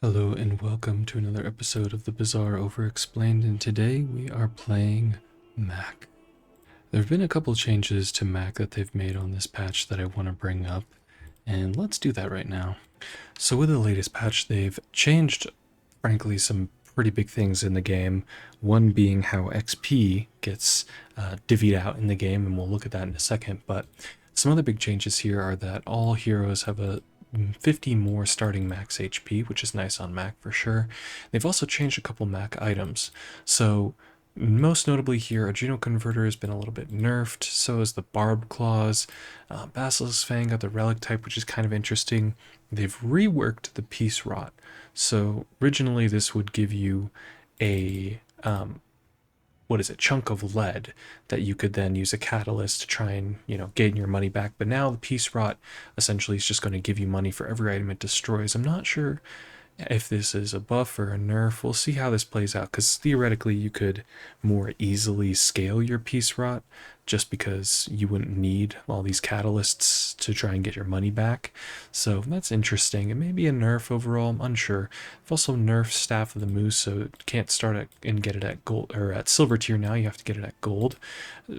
Hello and welcome to another episode of the Bazaar Overexplained, and today we are playing Mak. There have been a couple changes to Mak that they've made on this patch that I want to bring up, and let's do that right now. So with the latest patch, they've changed, frankly, some pretty big things in the game. One being how XP gets divvied out in the game, and we'll look at that in a second, but some other big changes here are that all heroes have a 50 more starting max HP, which is nice on Mak for sure. They've also changed a couple Mak items. So most notably here, Adrenal Converter has been a little bit nerfed, so is the Barbed Claws. Basilisk Fang got the Relic type, which is kind of interesting. They've reworked the Peace Rot. So originally this would give you a chunk of lead that you could then use a catalyst to try and, gain your money back. But now the Peace Rot essentially is just going to give you money for every item it destroys. I'm not sure if this is a buff or a nerf. We'll see how this plays out, because theoretically you could more easily scale your Peace Rot just because you wouldn't need all these catalysts to try and get your money back. So that's interesting. It may be a nerf overall, I'm unsure. I've also nerfed Staff of the Moose, so it can't start at and get it at gold or at silver tier now. You have to get it at gold.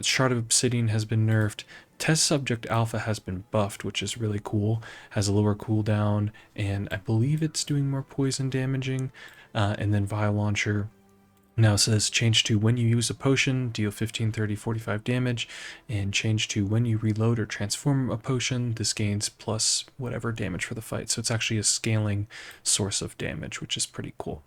Shard of Obsidian has been nerfed. Test Subject Alpha has been buffed, which is really cool. Has a lower cooldown, and I believe it's doing more poison damaging. And then Vial Launcher now says change to when you use a potion, deal 15, 30, 45 damage, and change to when you reload or transform a potion, this gains plus whatever damage for the fight. So it's actually a scaling source of damage, which is pretty cool.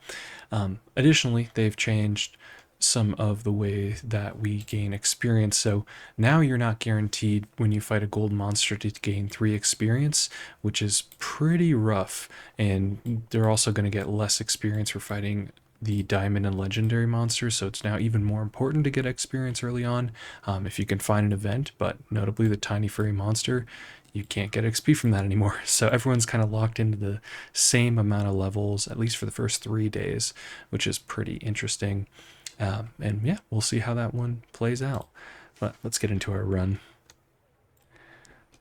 Additionally, they've changed some of the way that we gain experience. So now you're not guaranteed when you fight a gold monster to gain 3 experience, which is pretty rough. And they're also going to get less experience for fighting the diamond and legendary monsters, so it's now even more important to get experience early on if you can find an event. But notably the tiny furry monster, you can't get XP from that anymore. So everyone's kind of locked into the same amount of levels, at least for the first 3 days, which is pretty interesting. And yeah, we'll see how that one plays out. But let's get into our run.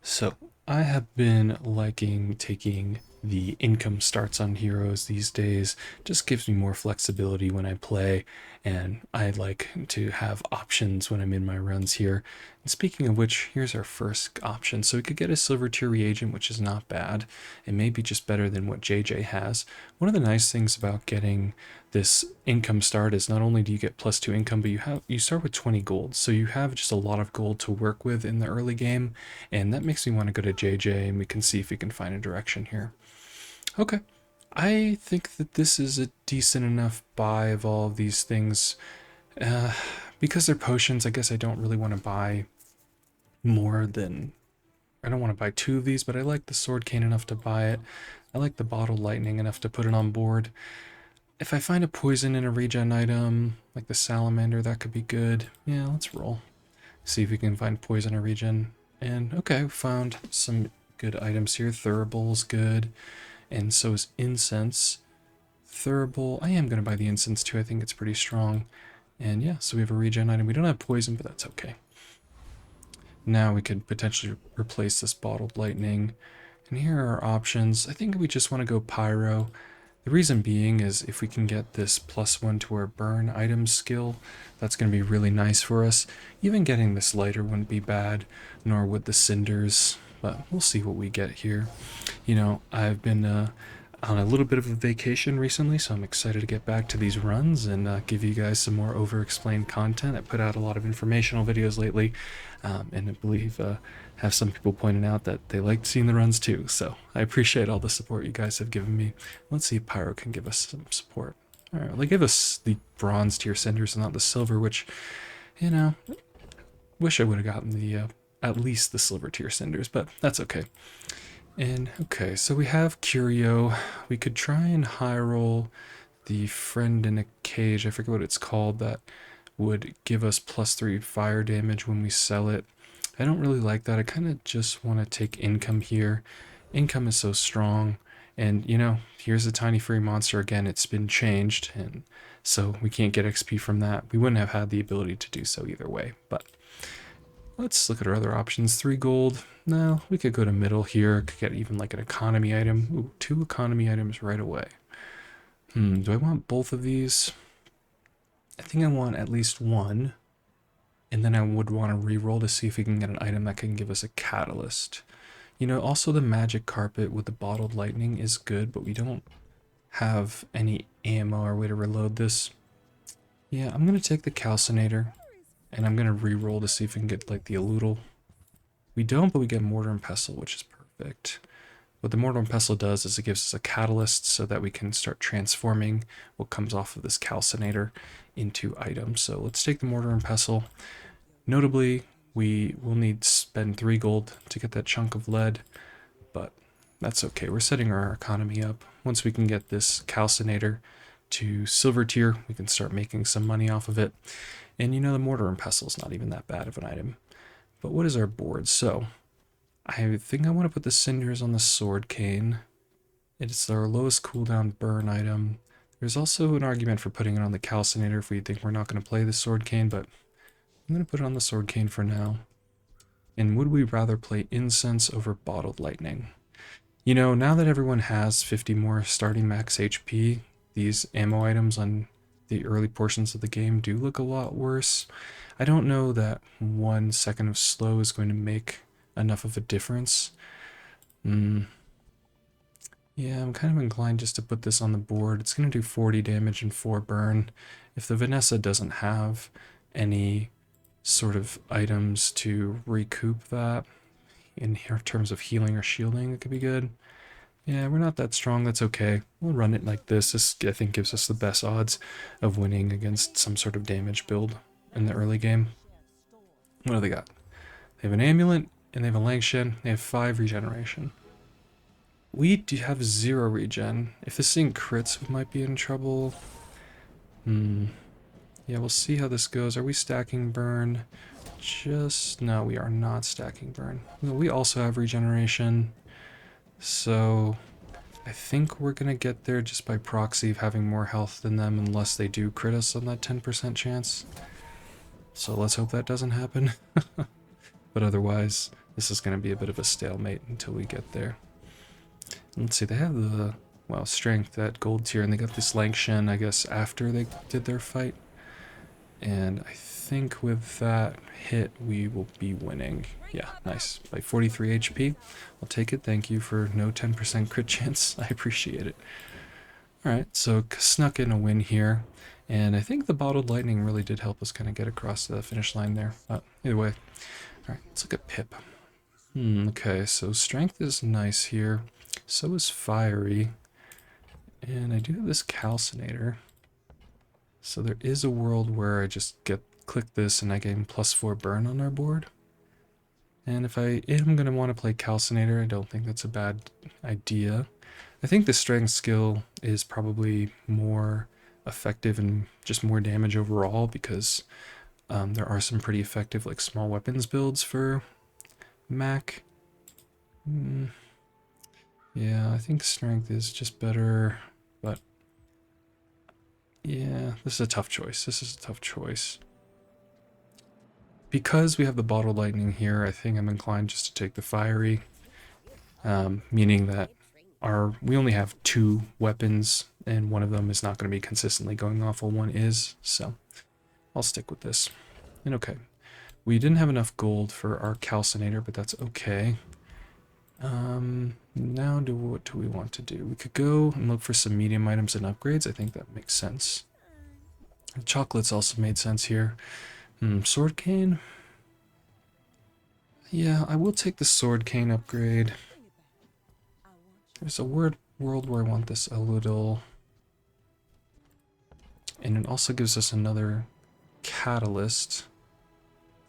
So I have been liking taking the income starts on heroes these days. Just gives me more flexibility when I play, and I like to have options when I'm in my runs here. And speaking of which, here's our first option. So we could get a silver tier reagent, which is not bad. It may be just better than what JJ has. One of the nice things about getting this income start is not only do you get +2 income, but you start with 20 gold. So you have just a lot of gold to work with in the early game, and that makes me want to go to JJ, and we can see if we can find a direction here. Okay, I think that this is a decent enough buy of all of these things. Because they're potions, I guess I don't really want to buy more than... I don't want to buy 2 of these, but I like the sword cane enough to buy it. I like the bottle lightning enough to put it on board. If I find a poison in a regen item, like the salamander, that could be good. Yeah, let's roll. See if we can find poison or regen. And okay, we found some good items here. Thuribal's good. And so is incense. Thurible, I am going to buy the incense too. I think it's pretty strong. And yeah, so we have a regen item. We don't have poison, but that's okay. Now we could potentially replace this bottled lightning. And here are our options. I think we just want to go pyro. The reason being is if we can get this +1 to our burn item skill, that's going to be really nice for us. Even getting this lighter wouldn't be bad, nor would the cinders, but we'll see what we get here. I've been on a little bit of a vacation recently, so I'm excited to get back to these runs and give you guys some more over-explained content. I put out a lot of informational videos lately, and I believe have some people pointing out that they liked seeing the runs too, so I appreciate all the support you guys have given me. Let's see if Pyro can give us some support. Alright, well, they give us the bronze tier cinders and not the silver, which, wish I would have gotten the at least the silver tier cinders, but that's okay. And okay, so we have Curio. We could try and high roll the Friend in a Cage. I forget what it's called. That would give us +3 fire damage when we sell it. I don't really like that. I kind of just want to take income here. Income is so strong. And, here's a tiny free monster again. It's been changed, and so we can't get XP from that. We wouldn't have had the ability to do so either way, but... let's look at our other options. 3 gold. No, we could go to middle here. Could get even like an economy item. Ooh, 2 economy items right away. Do I want both of these? I think I want at least one. And then I would want to re-roll to see if we can get an item that can give us a catalyst. You know, also the magic carpet with the bottled lightning is good, but we don't have any ammo or way to reload this. Yeah, I'm going to take the calcinator, and I'm going to re-roll to see if we can get, like, the eludal. We don't, but we get mortar and pestle, which is perfect. What the mortar and pestle does is it gives us a catalyst so that we can start transforming what comes off of this calcinator into items. So let's take the mortar and pestle. Notably, we will need to spend 3 gold to get that chunk of lead, but that's okay. We're setting our economy up. Once we can get this calcinator to silver tier, we can start making some money off of it. And you know, the mortar and pestle is not even that bad of an item. But what is our board? So I think I want to put the cinders on the sword cane. It's our lowest cooldown burn item. There's also an argument for putting it on the calcinator if we think we're not going to play the sword cane, but I'm going to put it on the sword cane for now. And would we rather play incense over bottled lightning? You know, now that everyone has 50 more starting max HP, these ammo items on the early portions of the game do look a lot worse. I don't know that 1 second of slow is going to make enough of a difference. Yeah, I'm kind of inclined just to put this on the board. It's going to do 40 damage and 4 burn. If the Vanessa doesn't have any sort of items to recoup that in terms of healing or shielding, it could be good. Yeah, we're not that strong. That's okay. We'll run it like this. This, I think, gives us the best odds of winning against some sort of damage build in the early game. What do they got? They have an amulet, and they have a Langshan. They have 5 regeneration. We do have 0 regen. If this thing crits, we might be in trouble. Yeah, we'll see how this goes. Are we stacking burn? No, we are not stacking burn. We also have regeneration. So I think we're going to get there just by proxy of having more health than them unless they do crit us on that 10% chance. So let's hope that doesn't happen. But otherwise, this is going to be a bit of a stalemate until we get there. Let's see, they have the, well, strength at gold tier, and they got this Langshan, I guess, after they did their fight. And I think with that hit, we will be winning. Yeah, nice. By 43 HP. I'll take it. Thank you for no 10% crit chance. I appreciate it. Alright, so snuck in a win here. And I think the bottled lightning really did help us kind of get across the finish line there. But either way. Alright, let's look at Pip. Okay, so strength is nice here. So is fiery. And I do have this calcinator. So there is a world where I just click this and I gain +4 burn on our board. And if I am going to want to play calcinator, I don't think that's a bad idea. I think the strength skill is probably more effective and just more damage overall because there are some pretty effective like small weapons builds for Mac. Yeah, I think strength is just better, but yeah, this is a tough choice. This is a tough choice. Because we have the bottled lightning here, I think I'm inclined just to take the fiery, meaning that we only have 2 weapons, and one of them is not going to be consistently going off while one is, so I'll stick with this. And okay, we didn't have enough gold for our calcinator, but that's okay. Now what do we want to do? We could go and look for some medium items and upgrades. I think that makes sense. The chocolates also made sense here. Sword cane? Yeah, I will take the sword cane upgrade. There's a world where I want this a little. And it also gives us another catalyst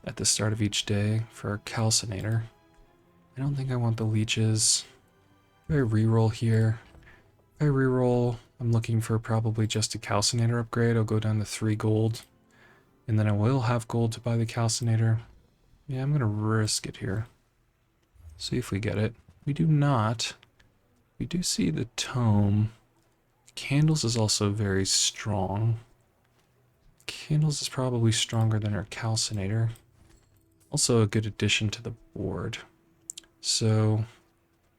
at the start of each day for our calcinator. I don't think I want the leeches. If I reroll here, if I reroll, I'm looking for probably just a calcinator upgrade. I'll go down to 3 gold. And then I will have gold to buy the calcinator. Yeah, I'm going to risk it here. See if we get it. We do not. We do see the tome. Candles is also very strong. Candles is probably stronger than our calcinator. Also a good addition to the board. So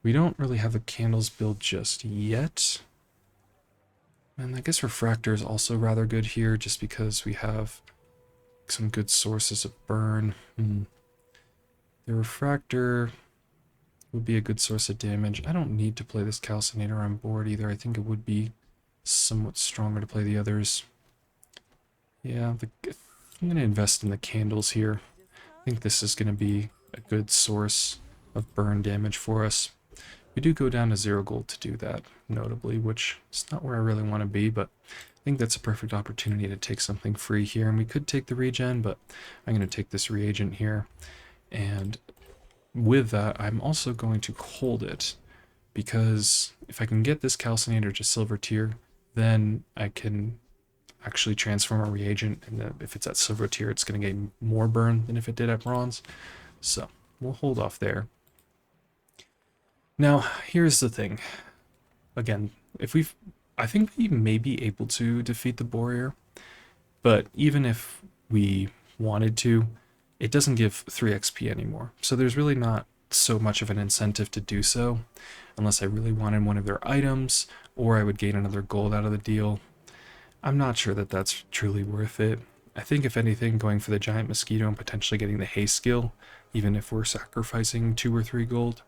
we don't really have a candles build just yet. And I guess Refractor is also rather good here just because we have some good sources of burn. The Refractor would be a good source of damage. I don't need to play this Calcinator on board either. I think it would be somewhat stronger to play the others. Yeah, I'm going to invest in the candles here. I think this is going to be a good source of burn damage for us. We do go down to 0 gold to do that, notably, which is not where I really want to be, but I think that's a perfect opportunity to take something free here. And we could take the regen, but I'm going to take this reagent here. And with that, I'm also going to hold it, because if I can get this Calcinator to silver tier, then I can actually transform a reagent, and if it's at silver tier, it's going to gain more burn than if it did at bronze. So we'll hold off there. Now, here's the thing. Again, I think we may be able to defeat the Warrior, but even if we wanted to, it doesn't give 3 XP anymore. So there's really not so much of an incentive to do so, unless I really wanted one of their items, or I would gain another gold out of the deal. I'm not sure that that's truly worth it. I think if anything, going for the giant mosquito and potentially getting the haste skill, even if we're sacrificing 2 or 3 gold,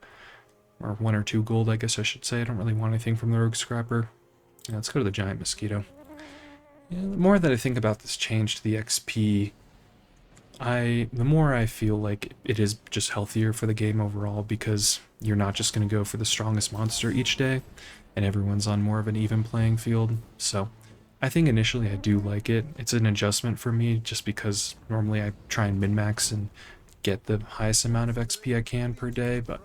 or 1 or 2 gold, I guess I should say. I don't really want anything from the rogue scrapper. Yeah, let's go to the giant mosquito. Yeah, the more that I think about this change to the XP, the more I feel like it is just healthier for the game overall, because you're not just going to go for the strongest monster each day, and everyone's on more of an even playing field. So I think initially I do like it. It's an adjustment for me just because normally I try and min-max and get the highest amount of XP I can per day, but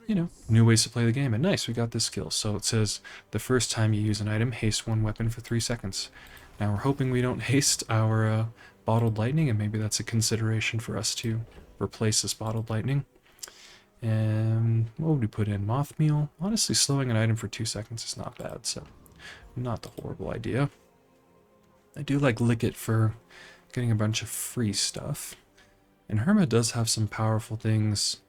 you know, new ways to play the game. And nice, we got this skill. So it says the first time you use an item, haste one weapon for 3 seconds. Now we're hoping we don't haste our bottled lightning, and maybe that's a consideration for us to replace this bottled lightning. And what would we put in? Moth meal. Honestly, slowing an item for 2 seconds is not bad, so not the horrible idea. I do like Lick It for getting a bunch of free stuff. And Herma does have some powerful things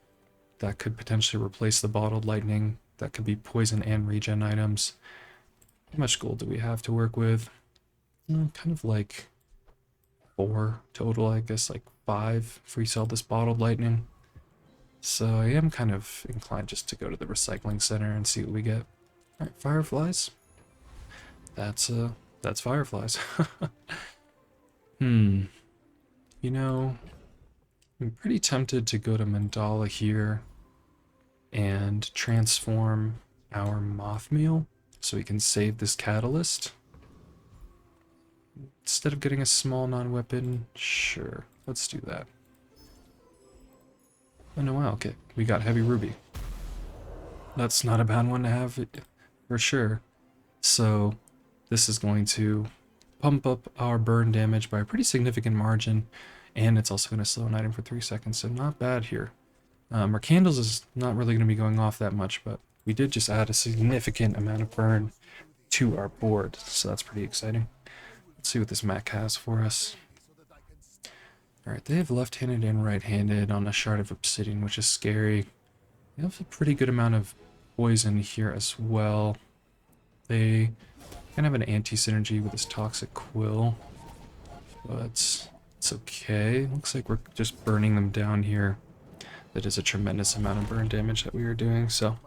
that could potentially replace the bottled lightning. That could be poison and regen items. How much gold do we have to work with? Kind of like 4 total, I guess, like 5 if we sell this bottled lightning. So I am kind of inclined just to go to the recycling center and see what we get. Alright, fireflies. That's fireflies. You know, I'm pretty tempted to go to Mandala here and transform our moth meal so we can save this catalyst. Instead of getting a small non-weapon, sure, let's do that. Oh no, wow, okay, we got heavy ruby. That's not a bad one to have, for sure. So this is going to pump up our burn damage by a pretty significant margin, and it's also going to slow an item for 3 seconds, so not bad here. Our candles is not really going to be going off that much, but we did just add a significant amount of burn to our board, so that's pretty exciting. Let's see what this Mac has for us. Alright, they have left-handed and right-handed on a shard of obsidian, which is scary. They have a pretty good amount of poison here as well. They kind of have an anti-synergy with this toxic quill, but it's okay. Looks like we're just burning them down here. That is a tremendous amount of burn damage that we are doing, so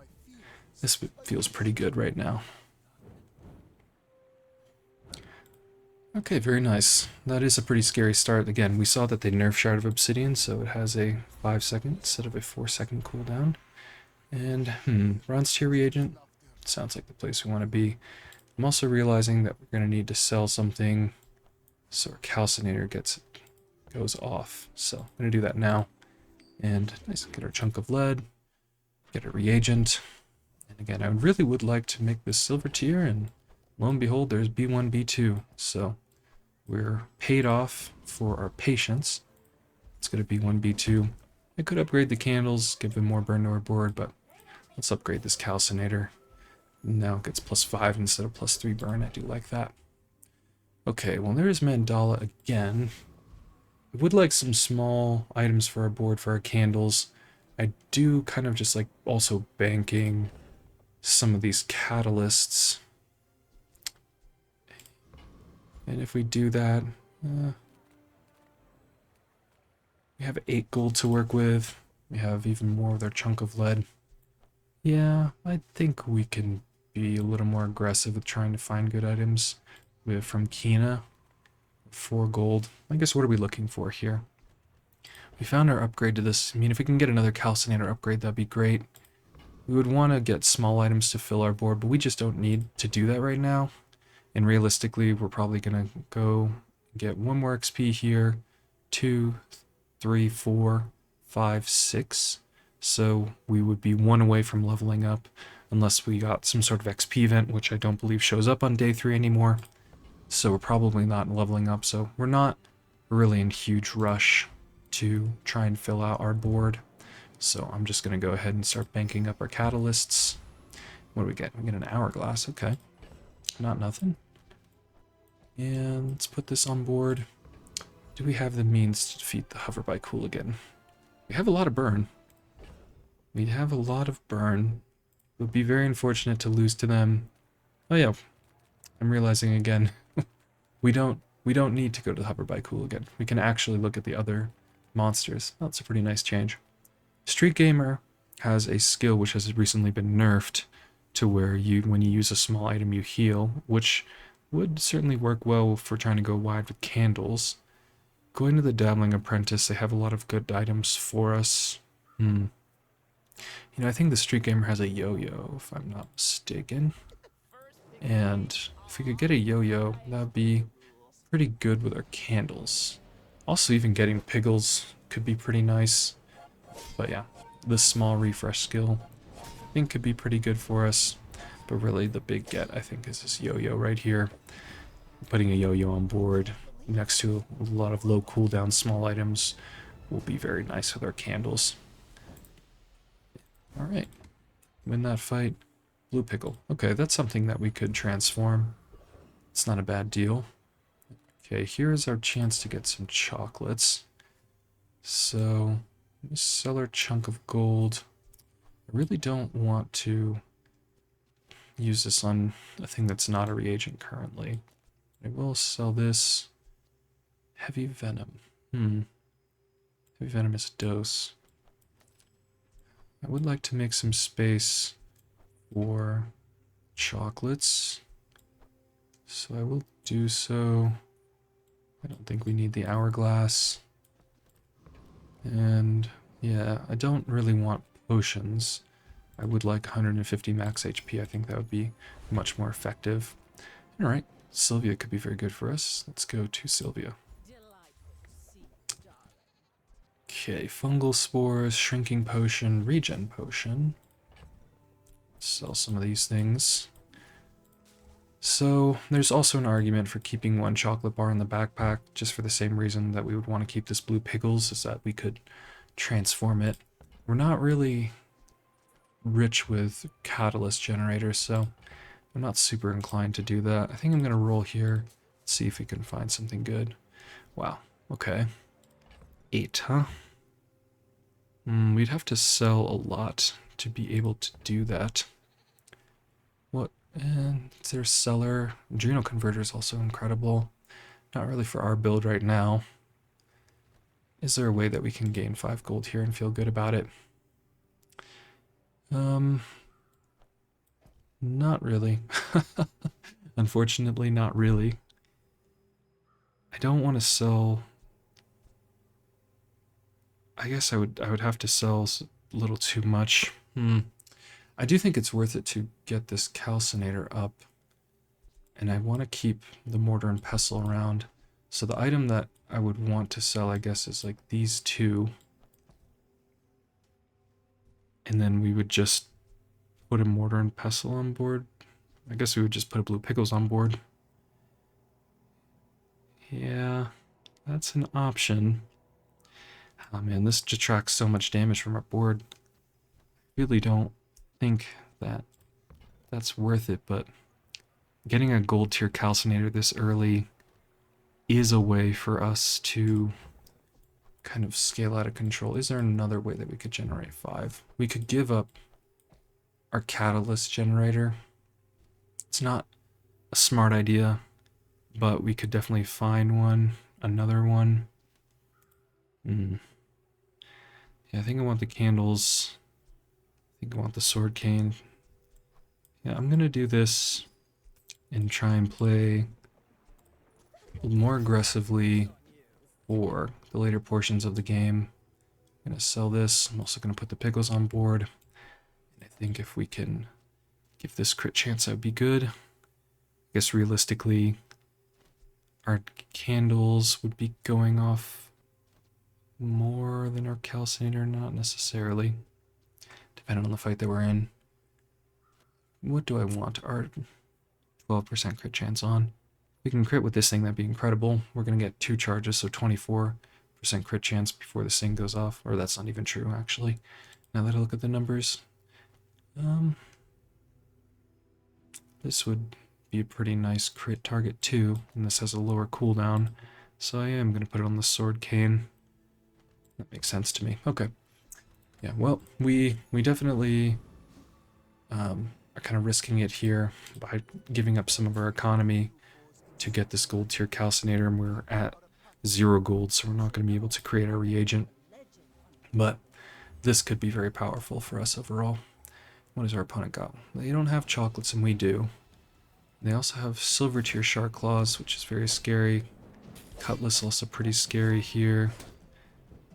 this feels pretty good right now. Okay, very nice. That is a pretty scary start. Again, we saw that they nerfed Shard of Obsidian, so it has a 5-second instead of a 4-second cooldown. And, bronze tier reagent. Sounds like the place we want to be. I'm also realizing that we're going to need to sell something so our calcinator goes off. So I'm going to do that now. And nice, get our chunk of lead, get a reagent. And again, I really would like to make this silver tier, and lo and behold, there's B1, B2. So we're paid off for our patience. Let's go to B1, B2. I could upgrade the candles, give them more burn to our board, but let's upgrade this calcinator. Now it gets +5 instead of +3 burn. I do like that. Okay, well, there's Mandala again. I would like some small items for our board for our candles. I do kind of just like also banking some of these catalysts. And if we do that, we have 8 gold to work with. We have even more with our chunk of lead. Yeah, I think we can be a little more aggressive with trying to find good items. We have from Kina, 4 gold. I guess what are we looking for here? We found our upgrade to this. I mean, if we can get another calcinator upgrade, that'd be great. We would want to get small items to fill our board, but we just don't need to do that right now. And realistically, we're probably going to go get 1 more XP here, 2, 3, 4, 5, 6. So we would be 1 away from leveling up, unless we got some sort of XP event, which I don't believe shows up on day 3 anymore. So we're probably not leveling up, so we're not really in huge rush to try and fill out our board. So I'm just going to go ahead and start banking up our catalysts. What do we get? We get an hourglass, okay. Not nothing. And let's put this on board. Do we have the means to defeat the hoverbike hooligan? We have a lot of burn. We have a lot of burn. It would be very unfortunate to lose to them. Oh yeah, I'm realizing again, we don't need to go to the hoverbike hooligan. We can actually look at the other monsters. That's a pretty nice change. Street Gamer has a skill which has recently been nerfed to where when you use a small item you heal, which would certainly work well for trying to go wide with candles. Going to the Dabbling Apprentice, they have a lot of good items for us. You know, I think the Street Gamer has a yo-yo, if I'm not mistaken. And if we could get a yo-yo, that'd be pretty good with our candles. Also, even getting piggles could be pretty nice. But yeah, the small refresh skill I think could be pretty good for us. But really the big get, I think, is this yo-yo right here. Putting a yo-yo on board next to a lot of low cooldown small items will be very nice with our candles. Alright, win that fight. Blue pickle. Okay, that's something that we could transform. It's not a bad deal. Okay, here's our chance to get some chocolates. So, let's sell our chunk of gold. I really don't want to use this on a thing that's not a reagent currently. I will sell this. Heavy venom. Heavy venom is a dose. I would like to make some space for chocolates. So I will do so. I don't think we need the hourglass. And yeah, I don't really want potions. I would like 150 max HP. I think that would be much more effective. Alright, Sylvia could be very good for us. Let's go to Sylvia. Okay, fungal spores, shrinking potion, regen potion. Sell some of these things. So, there's also an argument for keeping 1 chocolate bar in the backpack, just for the same reason that we would want to keep this blue pickles, is that we could transform it. We're not really rich with catalyst generators, so I'm not super inclined to do that. I think I'm going to roll here, see if we can find something good. Wow, okay. 8, huh? We'd have to sell a lot to be able to do that. What? And their seller. Adrenal converter is also incredible. Not really for our build right now. Is there a way that we can gain 5 gold here and feel good about it? Not really. Unfortunately, not really. I don't want to sell. I guess I would have to sell a little too much. I do think it's worth it to get this calcinator up. And I want to keep the mortar and pestle around. So the item that I would want to sell, I guess, is like these 2. And then we would just put a mortar and pestle on board. I guess we would just put a blue pickles on board. Yeah, that's an option. Oh man, this detracts so much damage from our board. I really don't think that that's worth it, but getting a gold tier calcinator this early is a way for us to kind of scale out of control. Is there another way that we could generate 5? We could give up our catalyst generator. It's not a smart idea, but we could definitely find one, another one. Yeah, I think I want the candles. I think I want the sword cane. Yeah, I'm gonna do this and try and play more aggressively for the later portions of the game. I'm gonna sell this. I'm also gonna put the pickles on board. And I think if we can give this crit chance, that would be good. I guess realistically, our candles would be going off more than our calcinator, not necessarily, depending on the fight that we're in. What do I want our 12% crit chance on? If we can crit with this thing, that'd be incredible. We're gonna get 2 charges, so 24% crit chance before this thing goes off. Or that's not even true, actually. Now that I look at the numbers. This would be a pretty nice crit target too, and this has a lower cooldown. So I am gonna put it on the sword cane. That makes sense to me. Okay. Yeah, well, we definitely are kind of risking it here by giving up some of our economy to get this gold tier calcinator, and we're at 0 gold, so we're not going to be able to create our reagent. But this could be very powerful for us overall. What does our opponent got? They don't have chocolates, and we do. They also have silver tier shark claws, which is very scary. Cutlass also pretty scary here.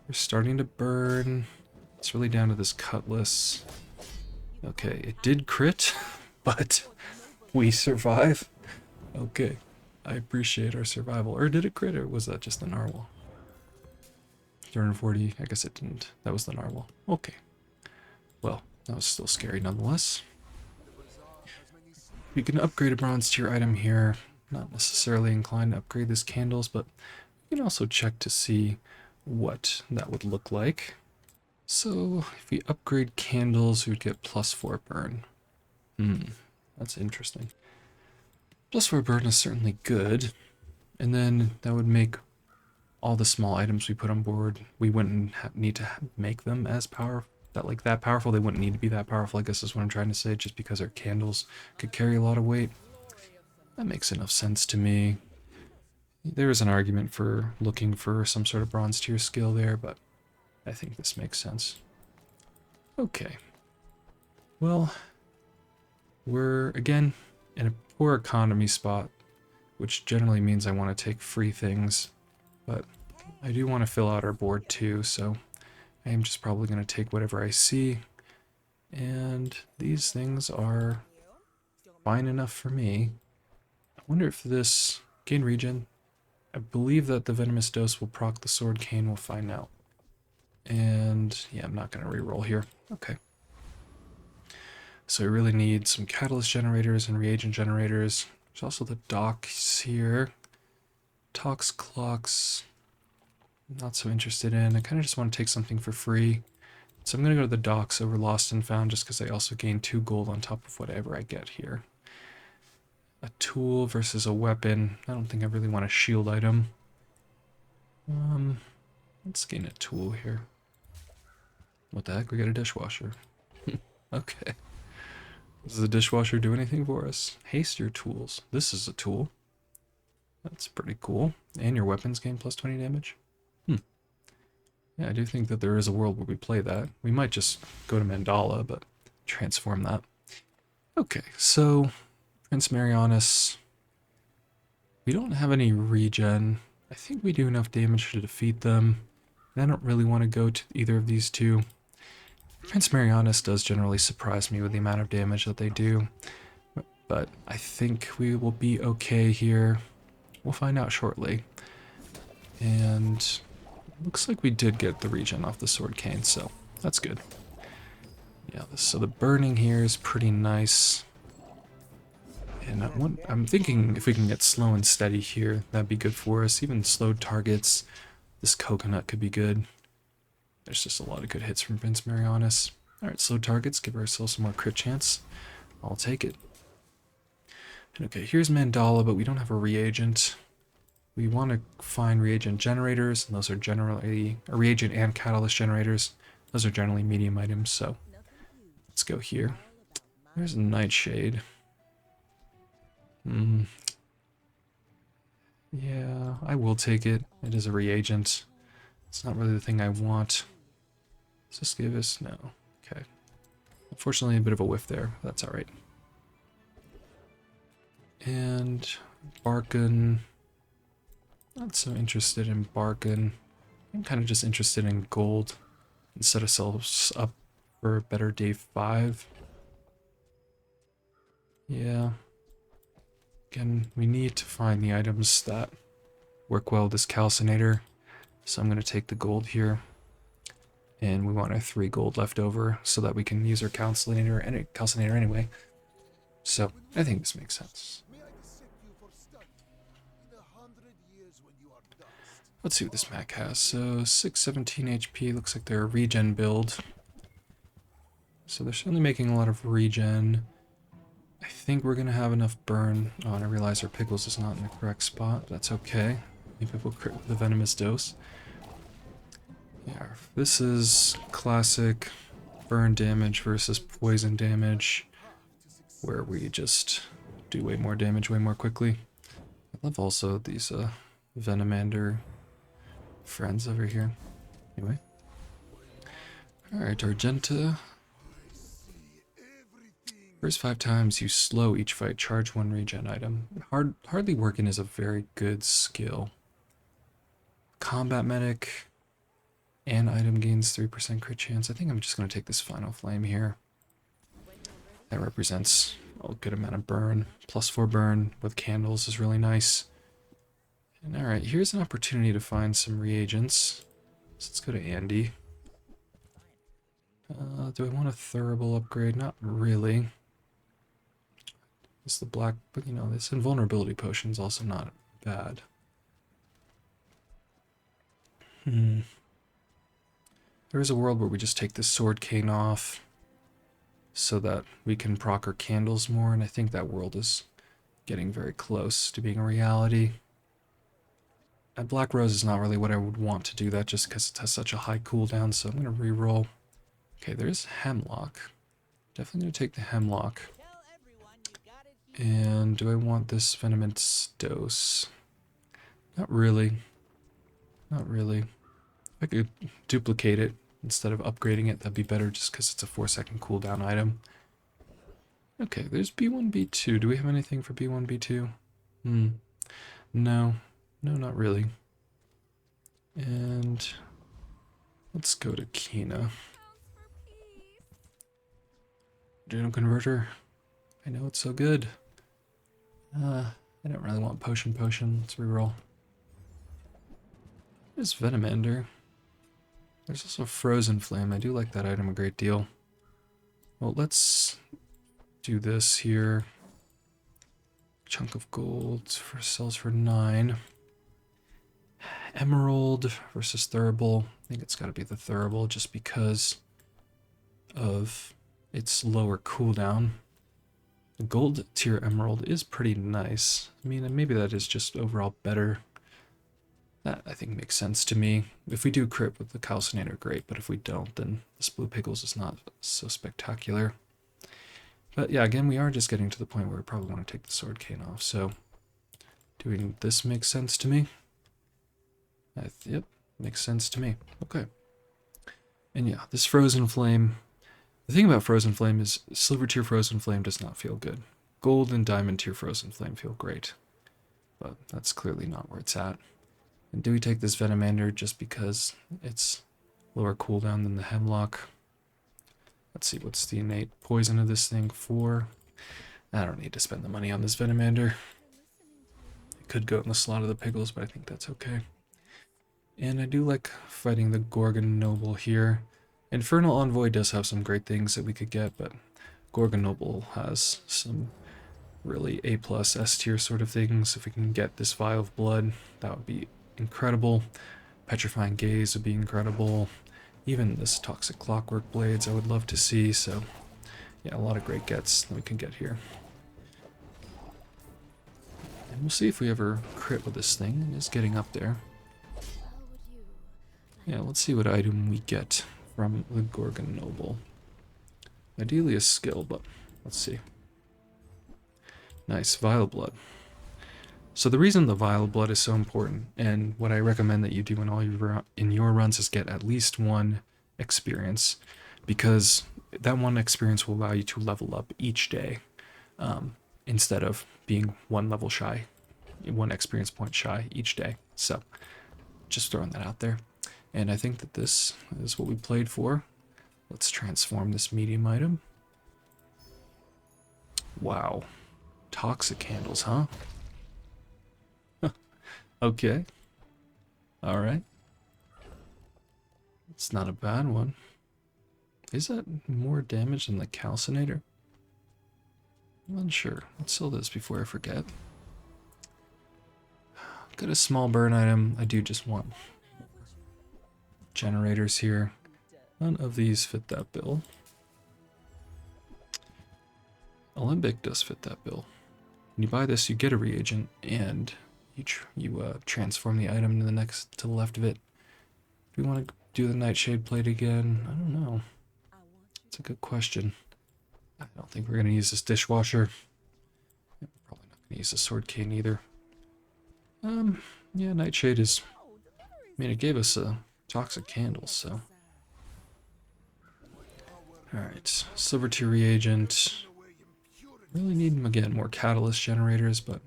We're starting to burn. It's really down to this cutlass. Okay, it did crit, but we survive. Okay, I appreciate our survival. Or did it crit, or was that just the narwhal? 240, I guess it didn't. That was the narwhal. Okay. Well, that was still scary nonetheless. We can upgrade a bronze tier item here. Not necessarily inclined to upgrade this candles, but we can also check to see what that would look like. So if we upgrade candles, we would get +4 burn. That's interesting. +4 burn is certainly good. And then that would make all the small items we put on board, we wouldn't need to make them as powerful. That powerful, they wouldn't need to be that powerful, I guess is what I'm trying to say, just because our candles could carry a lot of weight. That makes enough sense to me. There is an argument for looking for some sort of bronze tier skill there, but I think this makes sense. Okay. Well, we're, again, in a poor economy spot, which generally means I want to take free things, but I do want to fill out our board too, so I am just probably going to take whatever I see, and these things are fine enough for me. I wonder if this gain regen, I believe that the venomous dose will proc the sword cane, we'll find out. And yeah, I'm not going to reroll here. Okay. So we really need some catalyst generators and reagent generators. There's also the docks here. Tox clocks, not so interested in. I kind of just want to take something for free. So I'm going to go to the docks over Lost and Found just because I also gain 2 gold on top of whatever I get here. A tool versus a weapon. I don't think I really want a shield item. Let's gain a tool here. What the heck? We got a dishwasher. Okay. Does the dishwasher do anything for us? Haste your tools. This is a tool. That's pretty cool. And your weapons gain +20 damage. Yeah, I do think that there is a world where we play that. We might just go to Mandala, but transform that. Okay, so Prince Marianus. We don't have any regen. I think we do enough damage to defeat them. And I don't really want to go to either of these two. Prince Marianus does generally surprise me with the amount of damage that they do. But I think we will be okay here. We'll find out shortly. And looks like we did get the regen off the sword cane, so that's good. Yeah, so the burning here is pretty nice. And I'm thinking if we can get slow and steady here, that'd be good for us. Even slowed targets, this coconut could be good. There's just a lot of good hits from Prince Marianus. Alright, slow targets, give ourselves some more crit chance. I'll take it. And okay, here's Mandala, but we don't have a reagent. We want to find reagent generators, and those are generally a reagent and catalyst generators. Those are generally medium items, so let's go here. There's a nightshade. Yeah, I will take it. It is a reagent. It's not really the thing I want. Does this give us? No. Okay. Unfortunately, a bit of a whiff there. That's alright. And Barkin. Not so interested in Barkin. I'm kind of just interested in gold and set ourselves up for a better day 5. Yeah. Again, we need to find the items that work well with this calcinator. So I'm going to take the gold here. And we want our 3 gold left over so that we can use our calcinator anyway. So I think this makes sense. Let's see what this Mac has. So 617 HP, looks like they're a regen build. So they're certainly making a lot of regen. I think we're going to have enough burn. Oh, and I realize our pickles is not in the correct spot. That's okay. Maybe we'll crit with the venomous dose. Yeah, this is classic burn damage versus poison damage, where we just do way more damage way more quickly. I love also these Venomander friends over here. Anyway. Alright, Argenta. First 5 times you slow each fight, charge 1 regen item. Hardly working is a very good skill. Combat medic and item gains 3% crit chance. I think I'm just going to take this final flame here. That represents a good amount of burn. +4 burn with candles is really nice. And alright, here's an opportunity to find some reagents. So let's go to Andy. Do I want a Thurible upgrade? Not really. It's the black, but you know, this invulnerability potion's also not bad. There is a world where we just take this sword cane off so that we can proc our candles more, and I think that world is getting very close to being a reality. And Black Rose is not really what I would want to do that just because it has such a high cooldown, so I'm going to reroll. Okay, there's Hemlock. Definitely going to take the Hemlock. And do I want this Venomous dose? Not really. Not really. If I could duplicate it instead of upgrading it, that'd be better just because it's a 4-second cooldown item. Okay, there's B1, B2. Do we have anything for B1, B2? No. No, not really. And let's go to Kina. Adrenal Converter. I know it's so good. I don't really want potion. Let's reroll. There's Venomander. There's also Frozen Flame. I do like that item a great deal. Well, let's do this here. Chunk of gold for sells for 9. Emerald versus Thurible. I think it's got to be the Thurible just because of its lower cooldown. The gold tier emerald is pretty nice. I mean, maybe that is just overall better. That, I think, makes sense to me. If we do crit with the calcinator, great, but if we don't, then this blue pickles is not so spectacular. But yeah, again, we are just getting to the point where we probably want to take the sword cane off, so doing this makes sense to me. Yep, makes sense to me. Okay. And yeah, this Frozen Flame. The thing about Frozen Flame is Silver tier Frozen Flame does not feel good. Gold and Diamond tier Frozen Flame feel great. But that's clearly not where it's at. And do we take this Venomander just because it's lower cooldown than the Hemlock? Let's see, what's the innate poison of this thing? 4. I don't need to spend the money on this Venomander. It could go in the slot of the Pickles, but I think that's okay. And I do like fighting the Gorgon Noble here. Infernal Envoy does have some great things that we could get, but Gorgon Noble has some really A+ S tier sort of things. If we can get this Vial of Blood, that would be incredible. Petrifying Gaze would be incredible. Even this Toxic Clockwork Blades I would love to see, so yeah, a lot of great gets that we can get here. And we'll see if we ever crit with this thing. It is getting up there. Yeah, let's see what item we get from the Gorgon Noble. Ideally a skill, but let's see. Nice, Vial Blood. So the reason the vial of blood is so important, and what I recommend that you do in all your runs, is get at least one experience, because that one experience will allow you to level up each day, instead of being one level shy, one experience point shy each day. So just throwing that out there. And I think that this is what we played for. Let's transform this medium item. Wow. Toxic candles, huh? Okay. Alright. It's not a bad one. Is that more damage than the calcinator? I'm unsure. Let's sell this before I forget. Got a small burn item. I do just want generators here. None of these fit that bill. Olympic does fit that bill. When you buy this, you get a reagent, and you transform the item to to the left of it. Do we want to do the Nightshade plate again? I don't know. That's a good question. I don't think we're going to use this dishwasher. We're probably not going to use the sword cane either. Yeah, Nightshade is... I mean, it gave us a toxic candle, so... Alright, silver tier reagent. Really need, again, more catalyst generators, but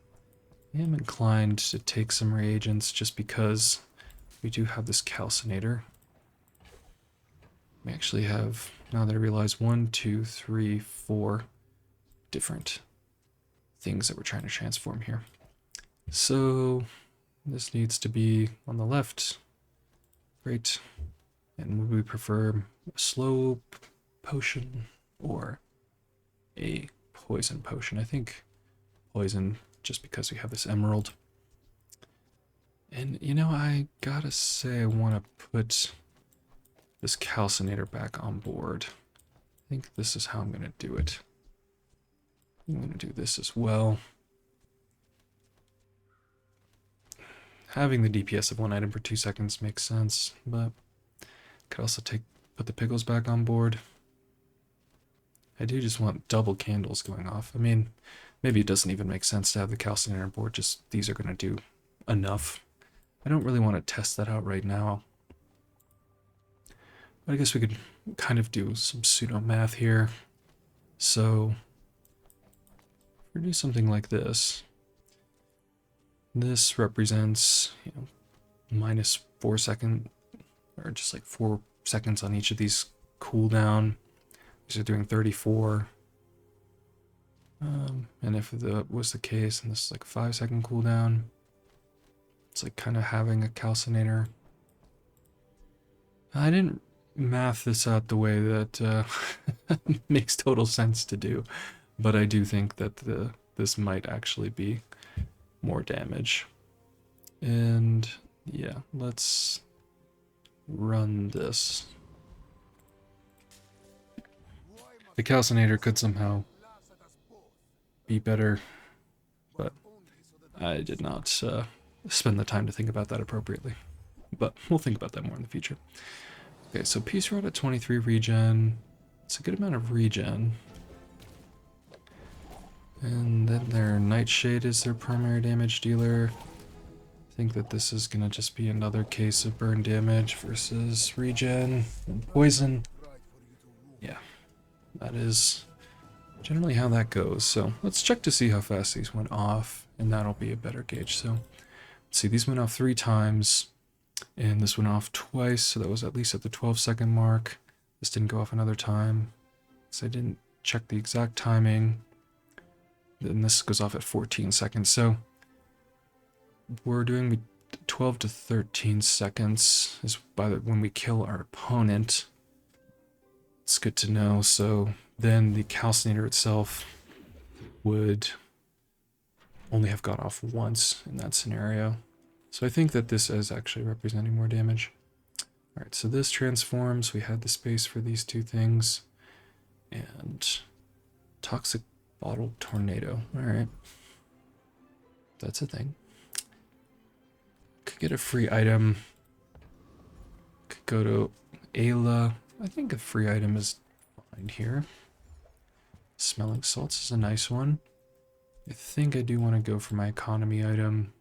I am inclined to take some reagents just because we do have this calcinator. We actually have, now that I realize, 1, 2, 3, 4 different things that we're trying to transform here. So this needs to be on the left. Great. And would we prefer a slow potion or a poison potion? I think poison, just because we have this emerald. And you know, I gotta say, I want to put this calcinator back on board. I think this is how I'm gonna do it. I'm gonna do this as well. Having the DPS of one item for 2 seconds makes sense, but could also put the pickles back on board. I do just want double candles going off. I mean, maybe it doesn't even make sense to have the calcinator on board, just these are going to do enough. I don't really want to test that out right now. But I guess we could kind of do some pseudo math here. So, if we do something like this, this represents, you know, minus 4 seconds, or just like 4 seconds on each of these cooldown. These are doing 34. And if that was the case, and this is like a 5-second cooldown, it's like kind of having a calcinator. I didn't math this out the way that makes total sense to do, but I do think that this might actually be more damage. And yeah, let's run this. The calcinator could somehow be better, but I did not spend the time to think about that appropriately. But we'll think about that more in the future. Okay, so Peace Rod at 23 regen. It's a good amount of regen. And then their Nightshade is their primary damage dealer. I think that this is going to just be another case of burn damage versus regen and poison. Yeah, that is generally how that goes. So let's check to see how fast these went off, and that'll be a better gauge. So let's see, these went off 3 times, and this went off twice, so that was at least at the 12-second mark. This didn't go off another time, so I didn't check the exact timing. Then this goes off at 14 seconds. So we're doing 12 to 13 seconds is when we kill our opponent. It's good to know. So then the calcinator itself would only have gone off once in that scenario. So I think that this is actually representing more damage. All right, so this transforms. We had the space for these 2 things. And toxic bottle tornado. All right. That's a thing. Could get a free item. Could go to Ayla. I think a free item is fine here. Smelling salts is a nice one. I think I do want to go for my economy item.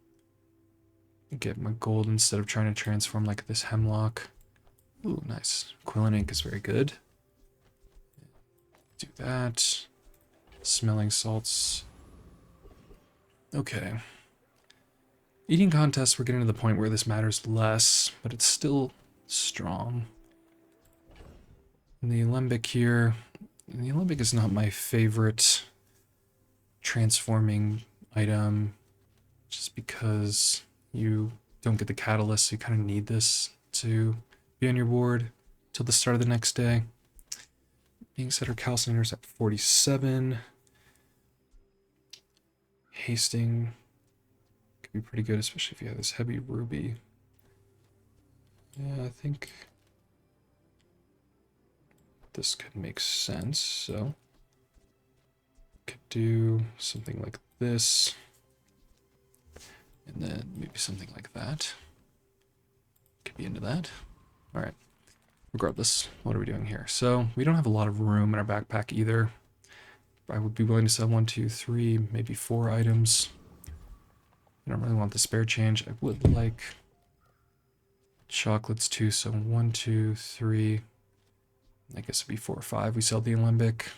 Get my gold instead of trying to transform like this hemlock. Ooh, nice. Quillen ink is very good. Do that. Smelling salts. Okay. Eating contests, we're getting to the point where this matters less, but it's still strong. And the alembic here, the alembic is not my favorite transforming item, just because you don't get the catalyst, so you kind of need this to be on your board till the start of the next day. Being said, our calcinator's at 47. Hasting could be pretty good, especially if you have this heavy ruby. Yeah, I think this could make sense, so could do something like this, and then maybe something like that. Could be into that. All right. Regardless, what are we doing here? So we don't have a lot of room in our backpack either. I would be willing to sell 1, 2, 3, maybe 4 items. I don't really want the spare change. I would like chocolates too, so 1, 2, 3. I guess it'd be 4 or 5. We sell the alembic.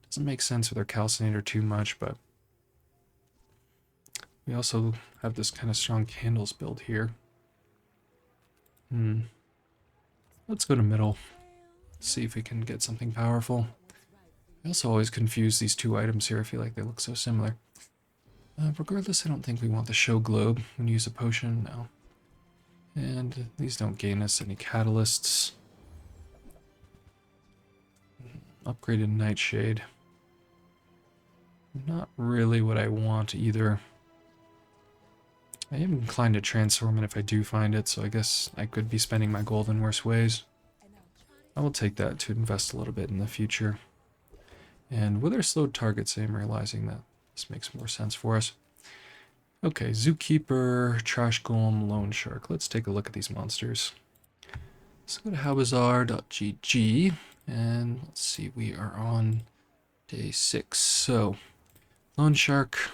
Doesn't make sense with our calcinator too much, but we also have this kind of strong candles build here. Let's go to middle. See if we can get something powerful. I also always confuse these two items here. I feel like they look so similar. Regardless, I don't think we want the show globe when you use a potion. No. And these don't gain us any catalysts. Upgraded nightshade. Not really what I want either. I am inclined to transform it if I do find it, so I guess I could be spending my gold in worse ways. I will take that to invest a little bit in the future. And with our slowed targets, I am realizing that this makes more sense for us. Okay, Zookeeper, Trash Golem, Loan Shark. Let's take a look at these monsters. Let's go to howbazaar.gg, and let's see, we are on day 6. So, Loan Shark,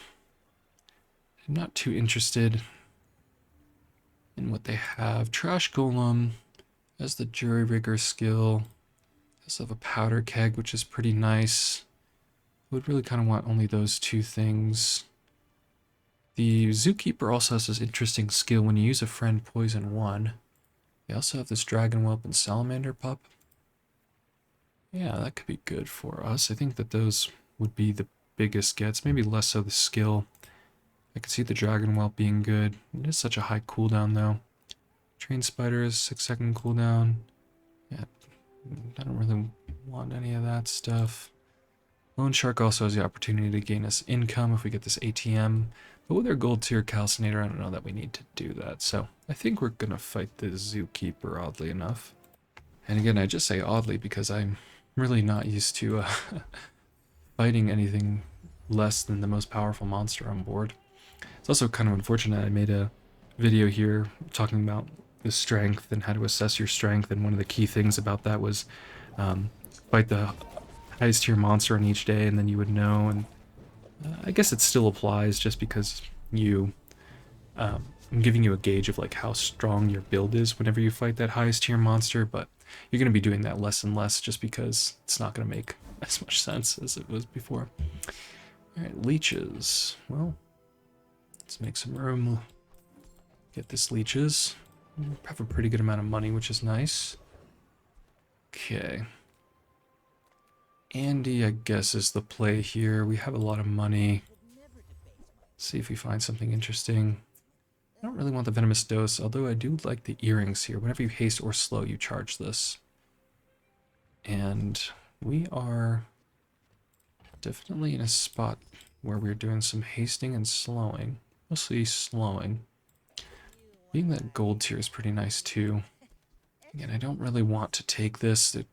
I'm not too interested in what they have. Trash Golem has the Jury Rigger skill. They also have a Powder Keg, which is pretty nice. Would really kind of want only those 2 things. The Zookeeper also has this interesting skill when you use a friend poison 1. They also have this Dragon Whelp and Salamander Pup. Yeah, that could be good for us. I think that those would be the biggest gets, maybe less so the skill. I could see the Dragon Whelp being good. It is such a high cooldown though. Train Spiders, 6-second cooldown. Yeah, I don't really want any of that stuff. Loan Shark also has the opportunity to gain us income if we get this ATM. But with our gold tier calcinator, I don't know that we need to do that. So I think we're going to fight the Zookeeper, oddly enough. And again, I just say oddly because I'm really not used to fighting anything less than the most powerful monster on board. It's also kind of unfortunate I made a video here talking about the strength and how to assess your strength, and one of the key things about that was fight the highest tier monster on each day, and then you would know. And I guess it still applies just because I'm giving you a gauge of like how strong your build is whenever you fight that highest tier monster, but you're going to be doing that less and less just because it's not going to make as much sense as it was before. Alright, leeches. Well, let's make some room. Get this leeches. We have a pretty good amount of money, which is nice. Okay. Andy, I guess, is the play here. We have a lot of money. See if we find something interesting. I don't really want the venomous dose, although I do like the earrings here. Whenever you haste or slow, you charge this. And we are definitely in a spot where we're doing some hasting and slowing. Mostly slowing. Being that gold tier is pretty nice too. Again, I don't really want to take this. It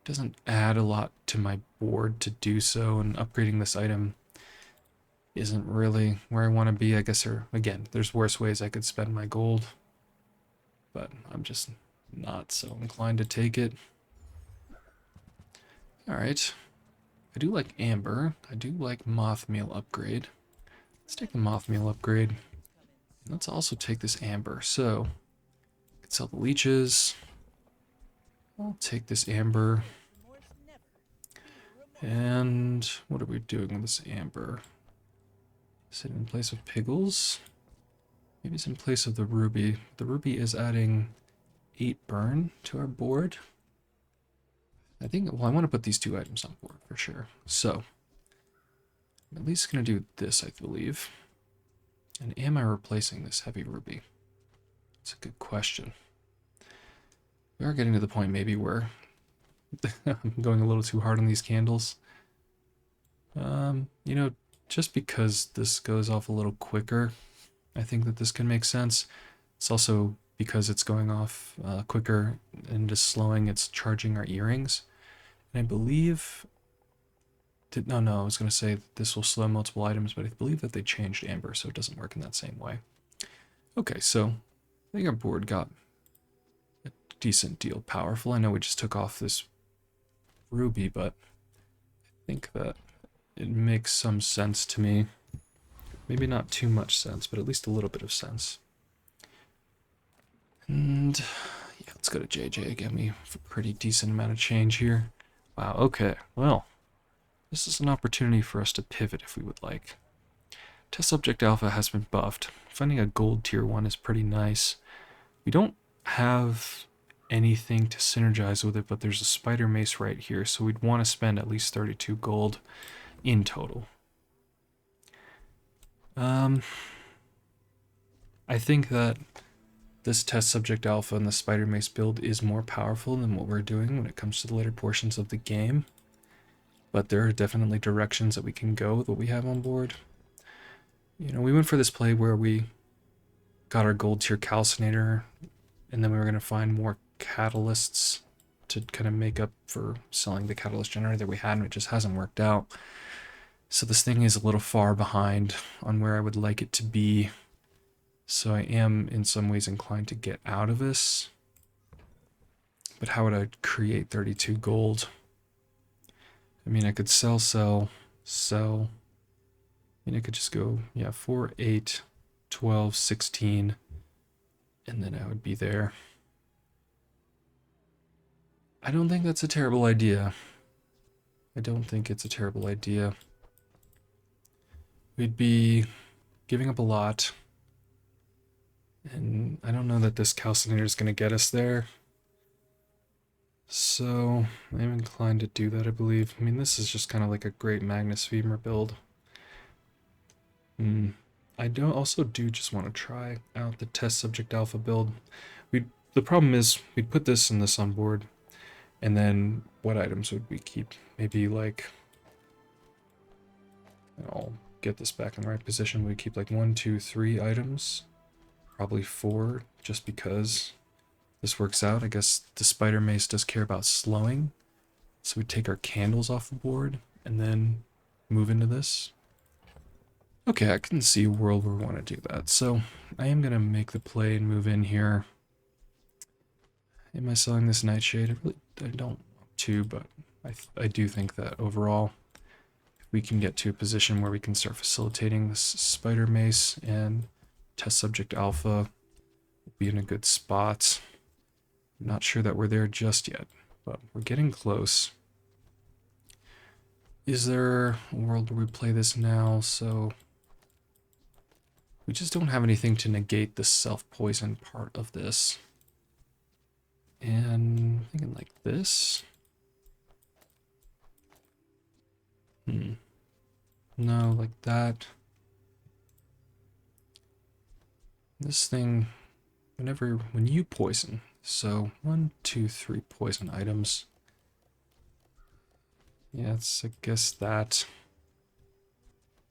doesn't add a lot to my board to do so, and upgrading this item isn't really where I want to be. I guess again, there's worse ways I could spend my gold, but I'm just not so inclined to take it. Alright. I do like amber. I do like moth meal upgrade. Let's take the moth meal upgrade. Let's also take this amber. So, I can sell the leeches. I'll take this amber. And what are we doing with this amber? Is it in place of piggles? Maybe it's in place of the ruby. The ruby is adding 8 burn to our board. I think, well, I want to put these 2 items on board for sure. So, I'm at least going to do this, I believe. And am I replacing this heavy ruby? That's a good question. We are getting to the point maybe where I'm going a little too hard on these candles. You know, just because this goes off a little quicker, I think that this can make sense. It's also because it's going off quicker and just slowing, it's charging our earrings. And I believe... no, I was going to say this will slow multiple items, but I believe that they changed amber, so it doesn't work in that same way. Okay, so I think our board got a decent deal powerful. I know we just took off this ruby, but I think that it makes some sense to me. Maybe not too much sense, but at least a little bit of sense. And yeah, let's go to JJ. Get me a pretty decent amount of change here. Wow, okay, well, this is an opportunity for us to pivot if we would like. Test Subject Alpha has been buffed. Finding a gold tier 1 is pretty nice. We don't have anything to synergize with it, but there's a spider mace right here, so we'd want to spend at least 32 gold in total. I think that this Test Subject Alpha and the Spider Mace build is more powerful than what we're doing when it comes to the later portions of the game. But there are definitely directions that we can go with what we have on board. You know, we went for this play where we got our gold tier calcinator, and then we were going to find more catalysts to kind of make up for selling the catalyst generator that we had, and it just hasn't worked out. So this thing is a little far behind on where I would like it to be. So I am in some ways inclined to get out of this. But how would I create 32 gold? I mean, I could sell. I mean, I could just go, yeah, 4, 8, 12, 16, and then I would be there. I don't think that's a terrible idea. I don't think it's a terrible idea. We'd be giving up a lot. And I don't know that this calcinator is going to get us there. So I'm inclined to do that, I believe. I mean, this is just kind of like a great Magnus Femur build. I also do just want to try out the Test Subject Alpha build. The problem is we'd put this and this on board, and then what items would we keep? Maybe like, I'll get this back in the right position. We keep like 1, 2, 3 items, probably 4, just because this works out. I guess the Spider Mace does care about slowing, so we take our candles off the board and then move into this. Okay, I can see a world where we want to do that. So I am going to make the play and move in here. Am I selling this Nightshade? I don't want to, but I do think that overall, if we can get to a position where we can start facilitating this Spider Mace and Test Subject Alpha, we'll be in a good spot. I'm not sure that we're there just yet, but we're getting close. Is there a world where we play this now? So we just don't have anything to negate the self-poison part of this. And I'm thinking like this. No, like that. This thing, when you poison, so 1, 2, 3 poison items. Yeah, it's, I guess that.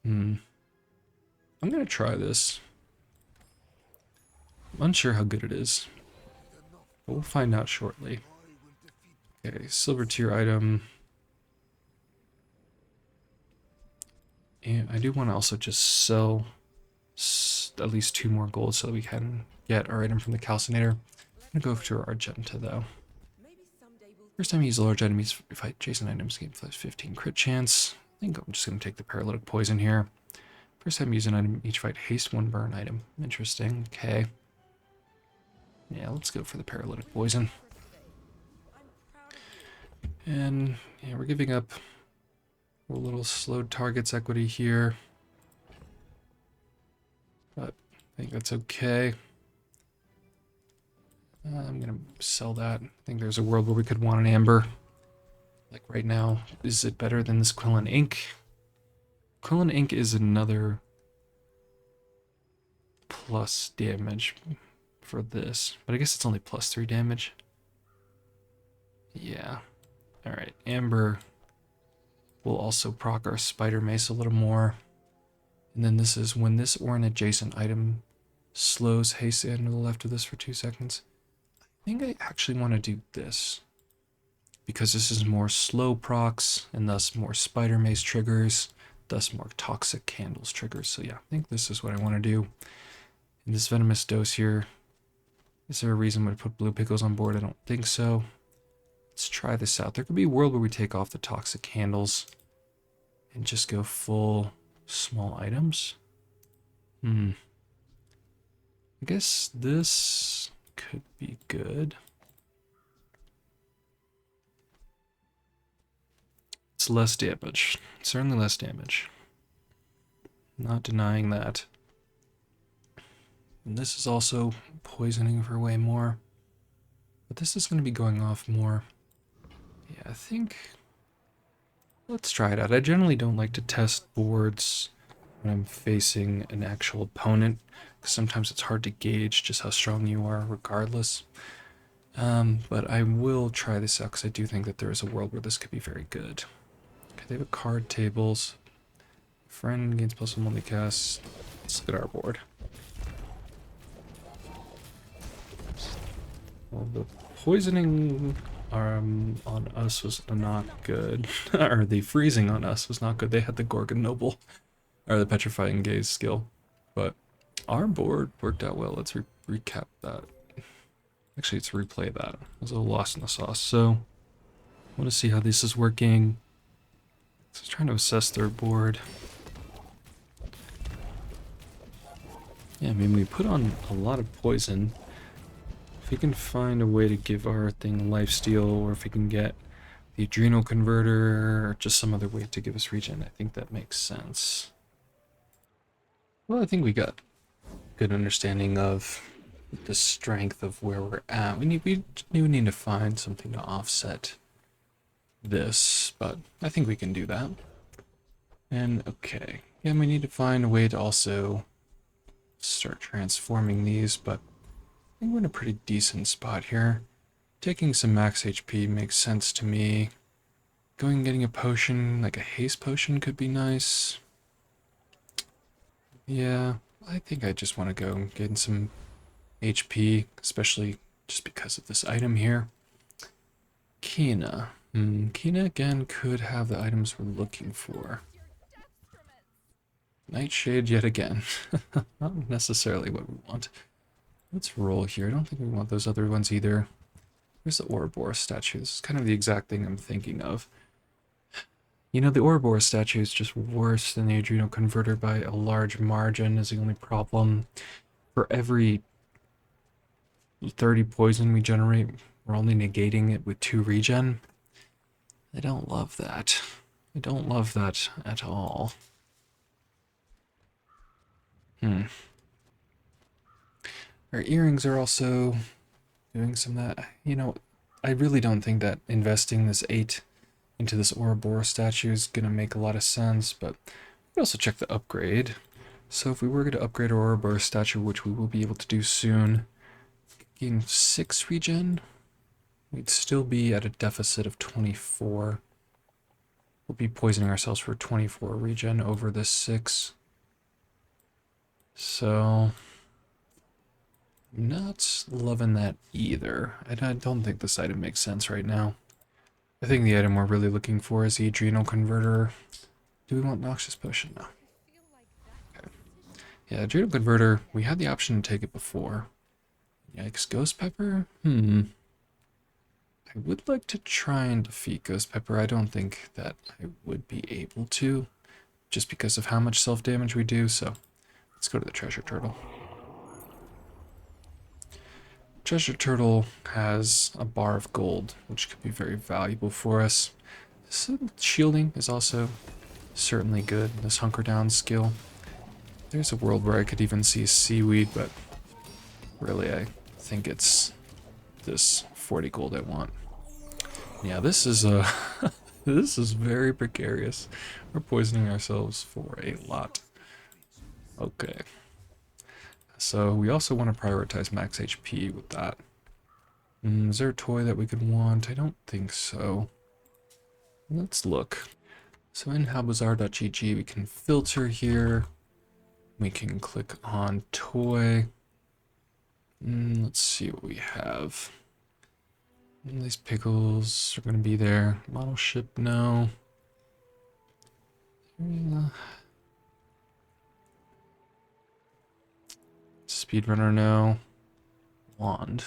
I'm gonna try this. I'm unsure how good it is, but we'll find out shortly. Okay, silver tier item. And I do want to also just sell at least 2 more gold so that we can get our item from the calcinator. I'm gonna go to our Argenta though. First time you use a large item, you fight adjacent items, gain plus 15 crit chance. I think I'm just going to take the paralytic poison here. First time you use an item, each fight haste 1 burn item. Interesting. Okay. Yeah, let's go for the paralytic poison. And yeah, we're giving up a little slowed targets equity here. But I think that's okay. I'm going to sell that. I think there's a world where we could want an amber. Like right now, is it better than this Quillen Ink? Quillen Ink is another plus damage for this, but I guess it's only plus 3 damage. Yeah. Alright, Amber will also proc our Spider Mace a little more. And then this is when this or an adjacent item slows haste to the left of this for 2 seconds. I think I actually want to do this, because this is more slow procs, and thus more Spider Mace triggers, thus more Toxic Candles triggers. So yeah, I think this is what I want to do. In this Venomous Dose here, is there a reason to put blue pickles on board? I don't think so. Let's try this out. There could be a world where we take off the Toxic Candles and just go full small items. I guess this could be good. It's less damage. Certainly less damage. Not denying that. And this is also poisoning for way more. But this is going to be going off more. Yeah, I think... Let's try it out. I generally don't like to test boards when I'm facing an actual opponent, because sometimes it's hard to gauge just how strong you are regardless. But I will try this out because I do think that there is a world where this could be very good. Okay, they have card tables. Friend gains +1 multicast. Let's look at our board. Well, the poisoning on us was not good. Or the freezing on us was not good. They had the Gorgon Noble, or the Petrifying Gaze skill. But our board worked out well. Let's recap that. Actually, let's replay that. I was a little lost in the sauce. So, I want to see how this is working. So I was trying to assess their board. Yeah, I mean, we put on a lot of poison. If we can find a way to give our thing lifesteal, or if we can get the adrenal converter, or just some other way to give us regen, I think that makes sense. Well, I think we got good understanding of the strength of where we're at. We need to find something to offset this, but I think we can do that. And okay, yeah, we need to find a way to also start transforming these, but I think we're in a pretty decent spot here. Taking some max HP makes sense to me. Going and getting a potion, like a haste potion, could be nice. Yeah, I think I just want to go get some HP, especially just because of this item here. Kina. Kina again could have the items we're looking for. Nightshade yet again. Not necessarily what we want. Let's roll here. I don't think we want those other ones either. Where's the Ouroboros statue? This is kind of the exact thing I'm thinking of. You know, the Ouroboros statue is just worse than the Adrenal Converter by a large margin, is the only problem. For every 30 poison we generate, we're only negating it with 2 regen. I don't love that. I don't love that at all. Our earrings are also doing some of that. You know, I really don't think that investing this 8 into this Ouroboros statue is going to make a lot of sense, but we also check the upgrade. So if we were going to upgrade our Ouroboros statue, which we will be able to do soon, gain 6 regen, we'd still be at a deficit of 24. We'll be poisoning ourselves for 24 regen over this 6. So, I'm not loving that either. I don't think this item makes sense right now. I think the item we're really looking for is the Adrenal Converter. Do we want Noxious Potion? No. Okay. Yeah, Adrenal Converter, we had the option to take it before. Yikes, Ghost Pepper? I I would like to try and defeat Ghost Pepper. I don't think that I would be able to, just because of how much self-damage we do, so let's go to the Treasure Turtle. Treasure Turtle has a bar of gold, which could be very valuable for us. Shielding is also certainly good, this Hunker Down skill. There's a world where I could even see seaweed, but really I think it's this 40 gold I want. Yeah, this is this is very precarious. We're poisoning ourselves for a lot. Okay. So we also want to prioritize max HP with that. Is there a toy that we could want? I don't think so. Let's look. So in howbazaar.gg we can filter here. We can click on toy. Let's see what we have. These pickles are going to be there. Model ship, no. Speedrunner, no. Wand.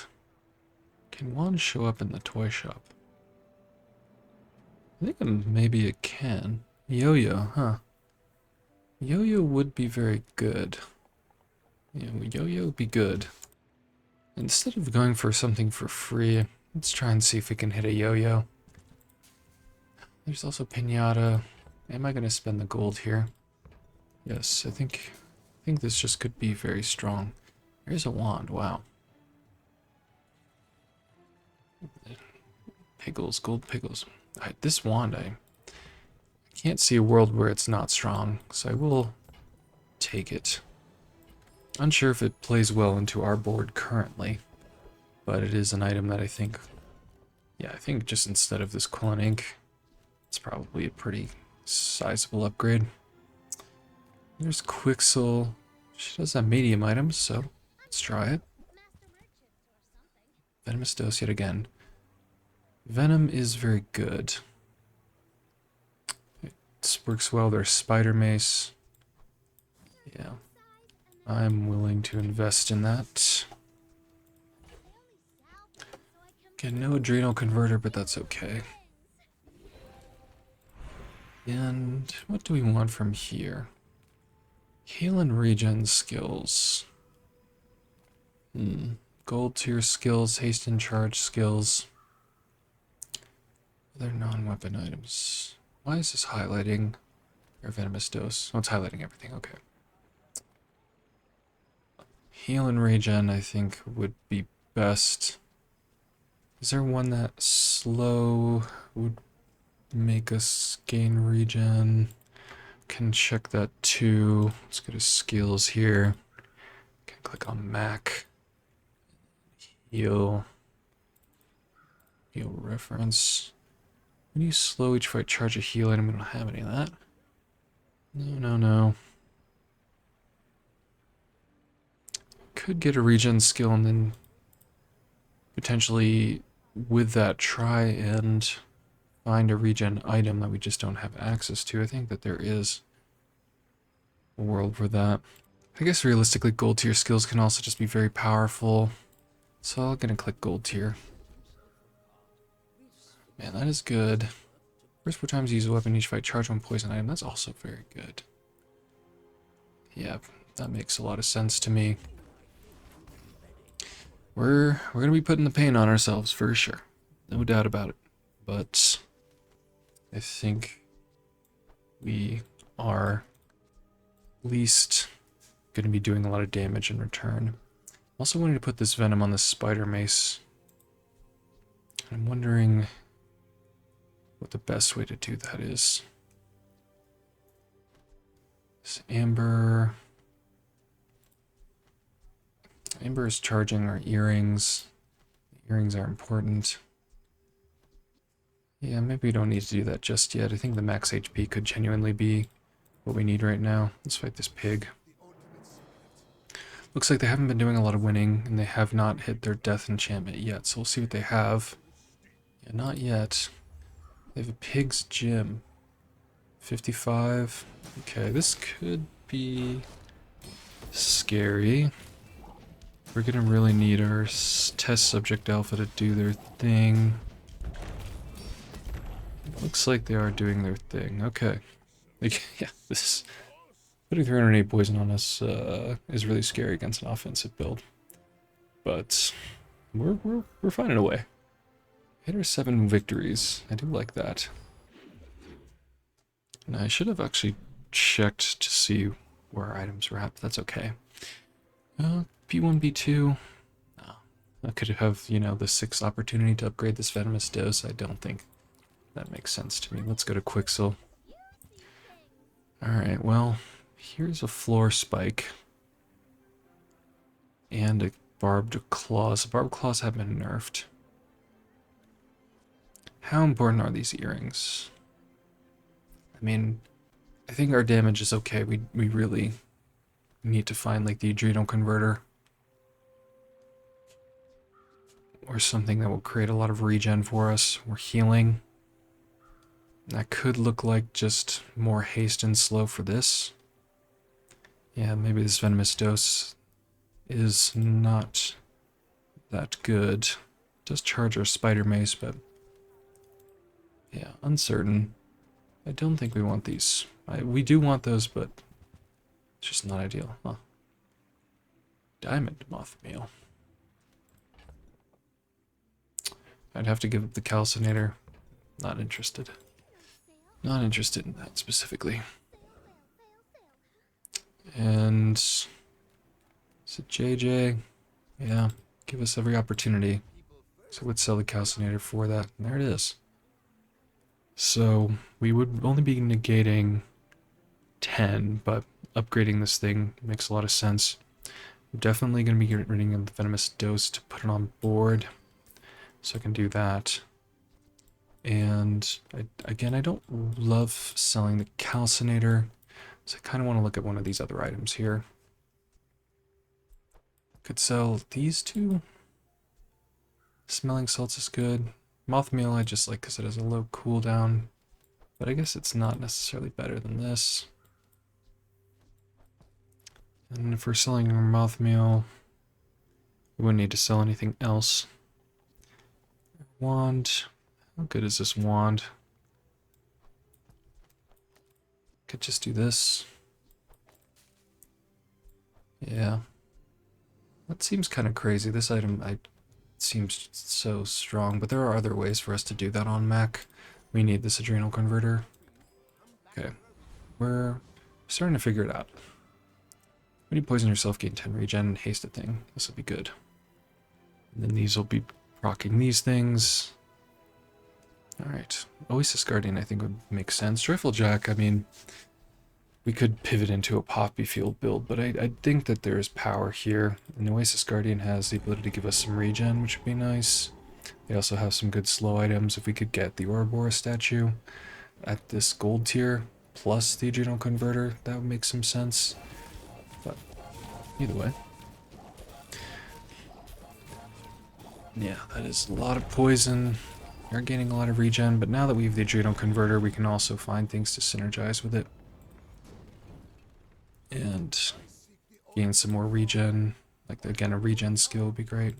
Can wand show up in the toy shop? I think maybe it can. Yo-yo, huh? Yo-yo would be very good. Yeah, yo-yo would be good. Instead of going for something for free, let's try and see if we can hit a yo-yo. There's also pinata. Am I going to spend the gold here? Yes, I think this just could be very strong. Here's a wand, wow. Pickles, gold pickles. This wand, I can't see a world where it's not strong, so I will take it. Unsure if it plays well into our board currently, but it is an item that I think, yeah, I think just instead of this Quillen ink, it's probably a pretty sizable upgrade. There's Quixel. She does have medium items, so let's try it. Venomous Dose yet again. Venom is very good. It works well. There's Spider Mace. Yeah. I'm willing to invest in that. Get no Adrenal Converter, but that's okay. And what do we want from here? Heal and regen skills. Gold tier skills, haste and charge skills. Other non-weapon items. Why is this highlighting your venomous dose? Oh, it's highlighting everything, okay. Heal and regen, I think, would be best. Is there one that slow would make us gain regen? Can check that too. Let's go to skills here. Can click on Mac. Heal. Heal reference. When you slow each fight, charge a heal item. We don't have any of that. No. Could get a regen skill and then potentially with that try and find a regen item that we just don't have access to. I think that there is a world for that. I guess realistically gold tier skills can also just be very powerful. So I'm gonna click gold tier. Man, that is good. First 4 times you use a weapon each fight, charge 1 poison item. That's also very good. Yeah, that makes a lot of sense to me. We're gonna be putting the pain on ourselves for sure. No doubt about it. But I think we are at least gonna be doing a lot of damage in return. Also wanted to put this venom on the spider mace. I'm wondering what the best way to do that is. This amber. Amber is charging our earrings. The earrings are important. Yeah, maybe we don't need to do that just yet. I think the max HP could genuinely be what we need right now. Let's fight this pig. Looks like they haven't been doing a lot of winning, and they have not hit their death enchantment yet, so we'll see what they have. Yeah, not yet. They have a pig's gym. 55. Okay, this could be scary. We're gonna really need our test subject alpha to do their thing. Looks like they are doing their thing. Okay. Like, yeah, this putting 308 poison on us is really scary against an offensive build. But we're finding a way. Hit our 7 victories. I do like that. And I should have actually checked to see where our items were at, but that's okay. B1, B2. Oh, I could have, you know, the 6th opportunity to upgrade this venomous dose. I don't think that makes sense to me. Let's go to Quixel. Alright, well, here's a floor spike. And a barbed claws. Barbed claws have been nerfed. How important are these earrings? I mean, I think our damage is okay. We really need to find like the adrenal converter. Or something that will create a lot of regen for us. We're healing. That could look like just more haste and slow for this. Yeah, maybe this venomous dose is not that good. It does charge our spider mace, but yeah, uncertain. I don't think we want these. We do want those, but it's just not ideal. Huh. Diamond moth meal. I'd have to give up the calcinator. Not interested. Not interested in that specifically. And is it JJ? Yeah, give us every opportunity. So we'd sell the calcinator for that. And there it is. So we would only be negating 10, but upgrading this thing makes a lot of sense. I'm definitely going to be getting rid of the venomous dose to put it on board. So I can do that. And again, I don't love selling the calcinator. So I kind of want to look at one of these other items here. Could sell these two. Smelling salts is good. Moth meal I just like because it has a low cooldown. But I guess it's not necessarily better than this. And if we're selling our moth meal, we wouldn't need to sell anything else. Wand. How good is this wand? Could just do this. Yeah. That seems kind of crazy. This item seems so strong, but there are other ways for us to do that on Mac. We need this adrenal converter. Okay. We're starting to figure it out. When you poison yourself, gain 10 regen and haste a thing. This will be good. And then these will be proccing these things. Alright. Oasis Guardian I think would make sense. Joyful Jack, I mean, we could pivot into a Poppy Field build, but I think that there is power here. And Oasis Guardian has the ability to give us some regen, which would be nice. They also have some good slow items. If we could get the Ouroboros statue at this gold tier, plus the adrenal converter, that would make some sense. But either way. Yeah, that is a lot of poison. We are gaining a lot of regen, but now that we have the adrenal converter, we can also find things to synergize with it. And gain some more regen. Like, again, a regen skill would be great.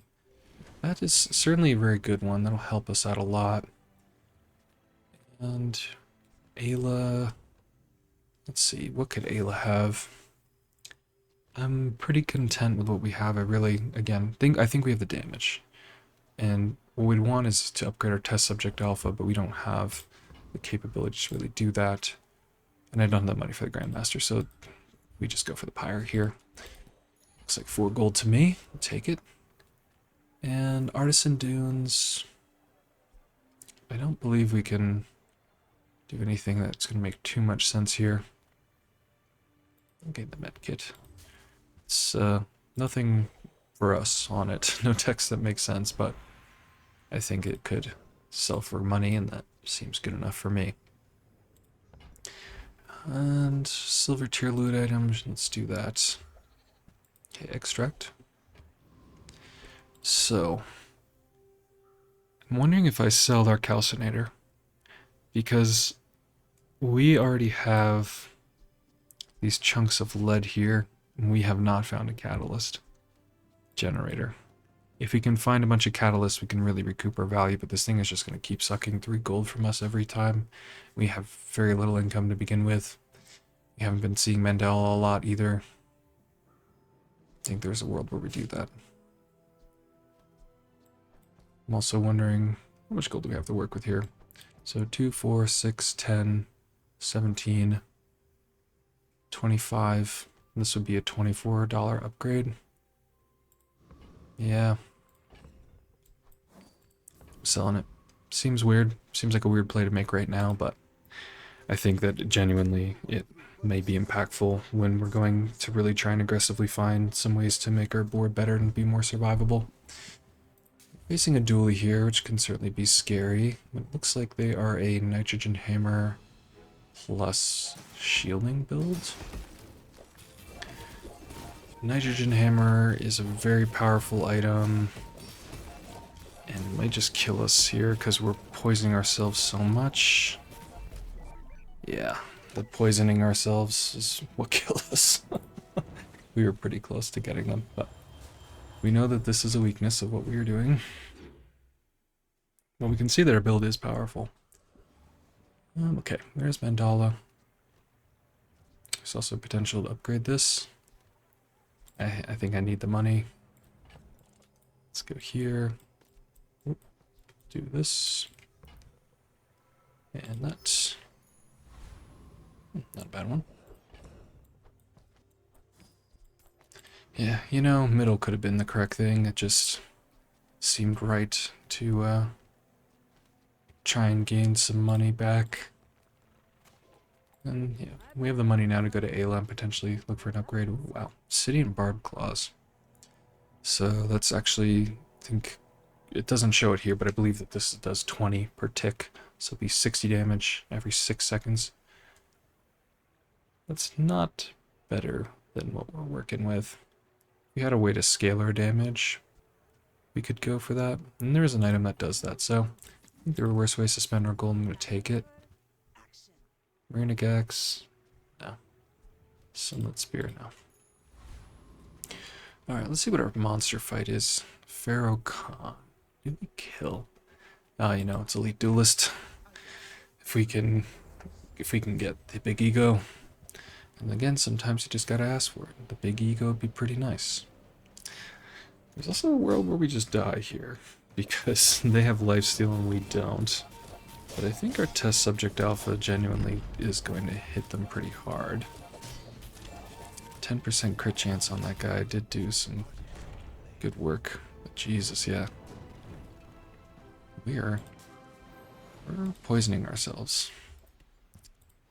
That is certainly a very good one. That'll help us out a lot. And Ayla... Let's see, what could Ayla have? I'm pretty content with what we have. I really, again, I think we have the damage. And what we'd want is to upgrade our test subject alpha, but we don't have the capability to really do that. And I don't have the money for the Grandmaster, so we just go for the Pyre here. Looks like 4 gold to me. I'll take it. And Artisan Dunes. I don't believe we can do anything that's going to make too much sense here. Okay, the med kit. It's nothing for us on it. No text that makes sense, but I think it could sell for money, and that seems good enough for me. And silver tier loot items, let's do that. Okay, extract. So, I'm wondering if I sell our calcinator, because we already have these chunks of lead here, and we have not found a catalyst generator. If we can find a bunch of catalysts, we can really recoup our value, but this thing is just going to keep sucking 3 gold from us every time. We have very little income to begin with. We haven't been seeing Mandela a lot either. I think there's a world where we do that. I'm also wondering, how much gold do we have to work with here? So 2, 4, 6, 10, 17, 25. This would be a $24 upgrade. Yeah. I'm selling it. Seems weird. Seems like a weird play to make right now, but I think that genuinely it may be impactful when we're going to really try and aggressively find some ways to make our board better and be more survivable. Facing a dually here, which can certainly be scary. It looks like they are a nitrogen hammer plus shielding build. Nitrogen hammer is a very powerful item, and it might just kill us here because we're poisoning ourselves so much. Yeah, the poisoning ourselves is what killed us. We were pretty close to getting them, but we know that this is a weakness of what we are doing. Well, we can see that our build is powerful. Okay, there's Mandala. There's also potential to upgrade this. I think I need the money. Let's go here. Oop, do this. And that. Not a bad one. Yeah, you know, middle could have been the correct thing. It just seemed right to try and gain some money back. And yeah, we have the money now to go to Ayla and potentially look for an upgrade. Ooh, wow, City and Barb Claws. So that's actually, I think, it doesn't show it here, but I believe that this does 20 per tick. So it'll be 60 damage every 6 seconds. That's not better than what we're working with. If we had a way to scale our damage, we could go for that. And there is an item that does that, so I think there are worse ways to spend our gold. I'm going to take it. Marina Gax. No. Sunlit Spear, no. Alright, let's see what our monster fight is. Pharaoh Khan. Did we kill? Oh, you know, it's Elite Duelist. If we can get the big ego. And again, sometimes you just gotta ask for it. The big ego would be pretty nice. There's also a world where we just die here, because they have lifesteal and we don't. But I think our test subject alpha genuinely is going to hit them pretty hard. 10% crit chance on that guy did do some good work. But Jesus, yeah. We're poisoning ourselves.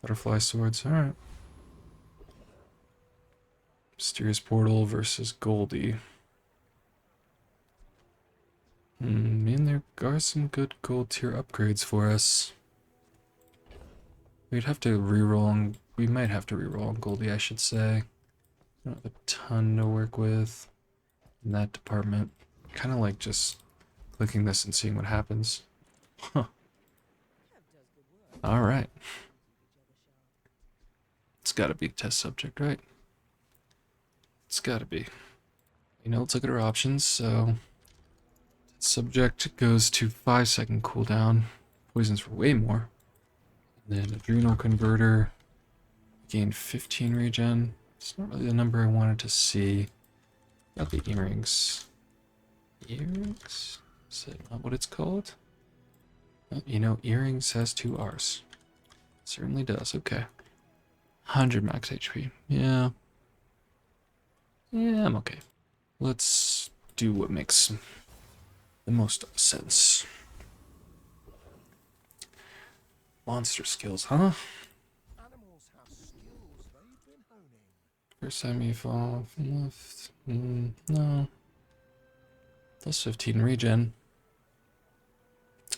Butterfly swords, alright. Mysterious Portal versus Goldie. Man, there are some good gold tier upgrades for us. We'd have to reroll, we might have to reroll on Goldie, I should say. I don't have a ton to work with in that department. Kind of like just clicking this and seeing what happens. Huh. Alright. It's gotta be test subject, right? It's gotta be. You know, let's look at our options, so... Subject goes to 5-second cooldown. Poisons for way more. And then Adrenal Converter. Gain 15 regen. It's not really the number I wanted to see. Got the earrings. Earrings? Is that not what it's called? Oh, you know, earrings has 2 R's. Certainly does, okay. 100 max HP. Yeah. Yeah, I'm okay. Let's do what makes the most sense. Monster skills, huh? First time you fall from left. No. Plus 15 regen.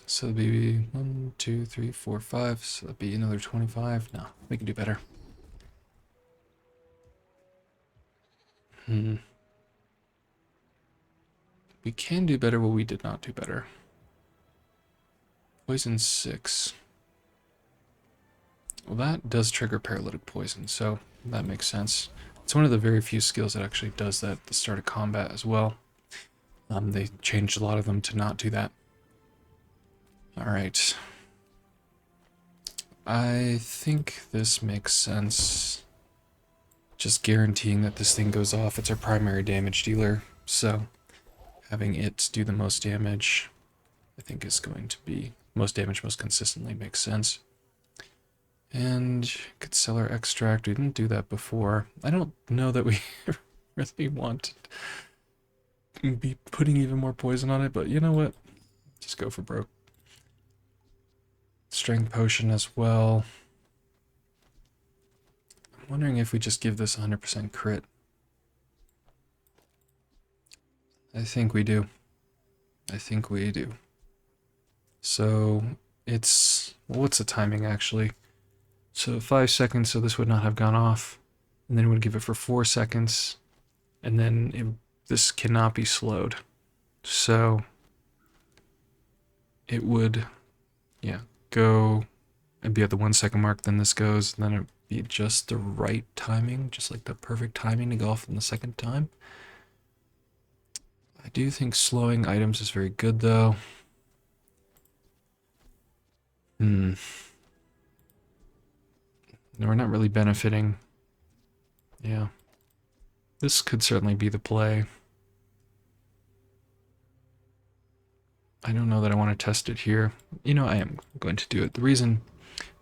So that'd be 1, 2, 3, 4, 5. So that'd be another 25. No, we can do better. We can do better, but we did not do better. Poison 6. Well, that does trigger paralytic poison, so that makes sense. It's one of the very few skills that actually does that at the start of combat as well. They changed a lot of them to not do that. Alright. I think this makes sense. Just guaranteeing that this thing goes off. It's our primary damage dealer, so having it do the most damage, I think is going to be most damage most consistently makes sense. And could sell our extract. We didn't do that before. I don't know that we really want to be putting even more poison on it, but you know what? Just go for broke. Strength potion as well. I'm wondering if we just give this 100% crit. I think we do. I think we do. So it's, well, what's the timing actually? So 5 seconds, so this would not have gone off. And then it would give it for 4 seconds. And then this cannot be slowed. So it would, yeah, go and be at the 1 second mark, then this goes, and then it'd be just the right timing, just like the perfect timing to go off in the second time. I do think slowing items is very good though. No, we're not really benefiting. Yeah. This could certainly be the play. I don't know that I want to test it here. You know, I am going to do it. The reason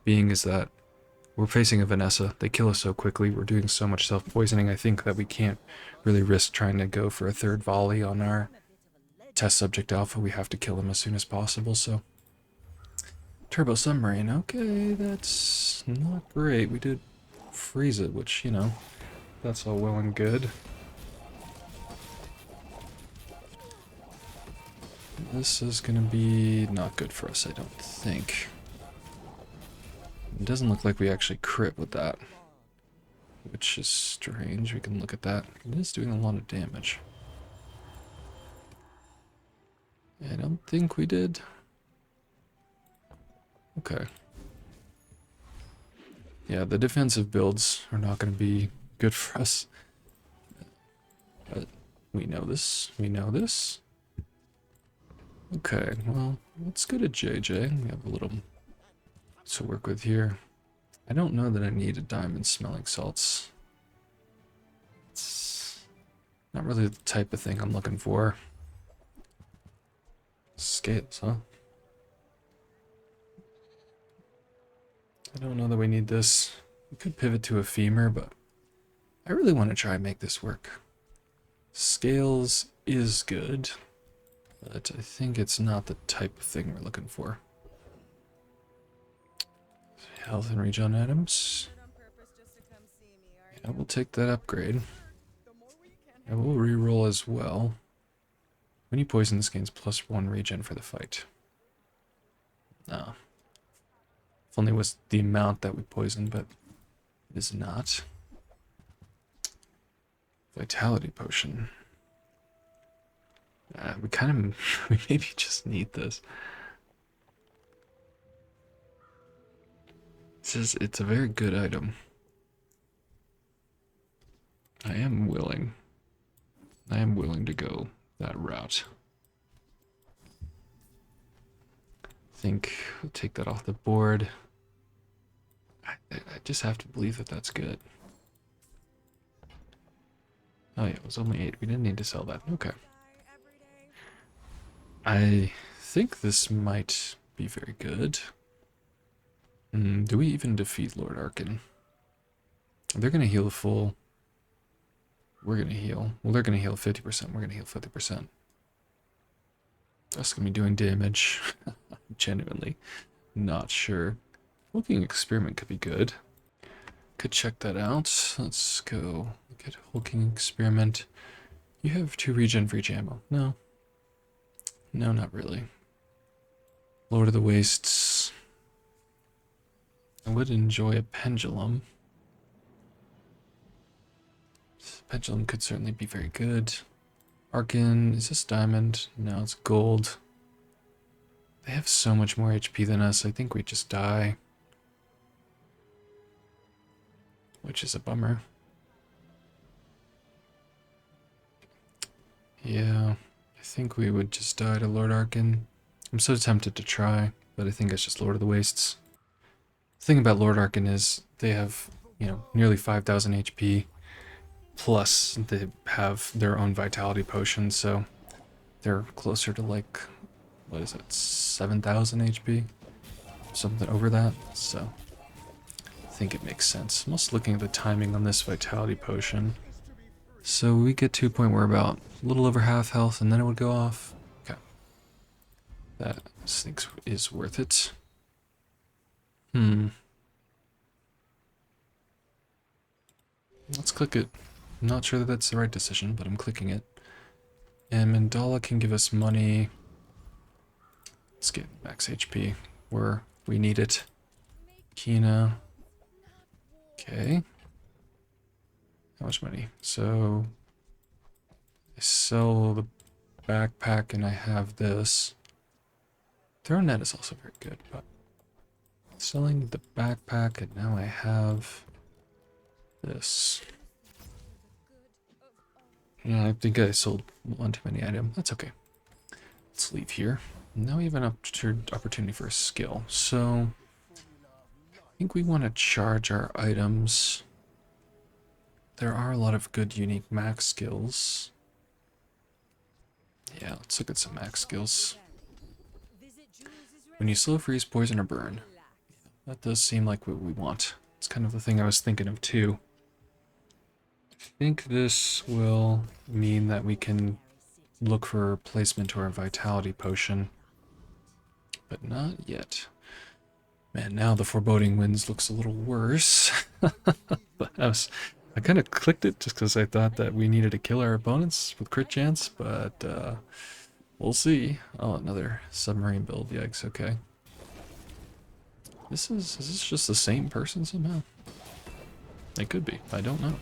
being is that we're facing a Vanessa. They kill us so quickly. We're doing so much self-poisoning. I think that we can't really risk trying to go for a third volley on our test subject alpha. We have to kill him as soon as possible, so. Turbo submarine. Okay, that's not great. We did freeze it, which, you know, that's all well and good. This is gonna be not good for us, I don't think. It doesn't look like we actually crit with that, which is strange. We can look at that. It is doing a lot of damage. I don't think we did. Okay. Yeah, the defensive builds are not going to be good for us. But we know this. We know this. Okay, well, let's go to JJ. We have a little to work with here. I don't know that I need a diamond smelling salts. It's not really the type of thing I'm looking for. Scales, huh? I don't know that we need this. We could pivot to a femur, but I really want to try and make this work. Scales is good, but I think it's not the type of thing we're looking for. Health and regen items. Yeah, we'll take that upgrade. And we'll reroll as well. When you poison, this gains +1 regen for the fight. No. If only it was the amount that we poisoned, but it is not. Vitality potion. We kind of, we maybe just need this. It's a very good item. I am willing to go that route. I think we'll take that off the board. I just have to believe that that's good. Oh yeah, it was only 8. We didn't need to sell that. Okay. I think this might be very good. Do we even defeat Lord Arkin? They're going to heal full. We're going to heal. Well, they're going to heal 50%. We're going to heal 50%. That's going to be doing damage. I'm genuinely not sure. Hulking Experiment could be good. Could check that out. Let's go look at Hulking Experiment. You have 2 regen for each ammo. No. No, not really. Lord of the Wastes. I would enjoy a pendulum. Pendulum could certainly be very good. Arkin, is this diamond? No, it's gold. They have so much more HP than us. I think we just die. Which is a bummer. Yeah, I think we would just die to Lord Arkin. I'm so tempted to try, but I think it's just Lord of the Wastes. The thing about Lord Arkin is they have, nearly 5,000 HP, plus they have their own vitality potion, so they're closer to like, what is it, 7,000 HP? Something over that, so I think it makes sense. I'm also looking at the timing on this vitality potion. So we get to a point where about a little over half health and then it would go off. Okay. That I think is worth it. Let's click it. I'm not sure that that's the right decision, but I'm clicking it. And Mandala can give us money. Let's get max HP where we need it. Kina. Okay. How much money? So I sell the backpack and I have this. Throw net is also very good, but selling the backpack and now I have this. Yeah, I think I sold one too many items. That's okay. Let's leave here. Now we have an opportunity for a skill. So I think we want to charge our items. There are a lot of good unique max skills. Yeah, let's look at some max skills. When you slow, freeze, poison, or burn. That does seem like what we want. It's kind of the thing I was thinking of too. I think this will mean that we can look for a replacement to our vitality potion. But not yet. Man, now the foreboding winds looks a little worse. But I kind of clicked it just because I thought that we needed to kill our opponents with crit chance, but we'll see. Oh, another submarine build. Yikes, okay. Is this just the same person somehow? It could be. I don't know.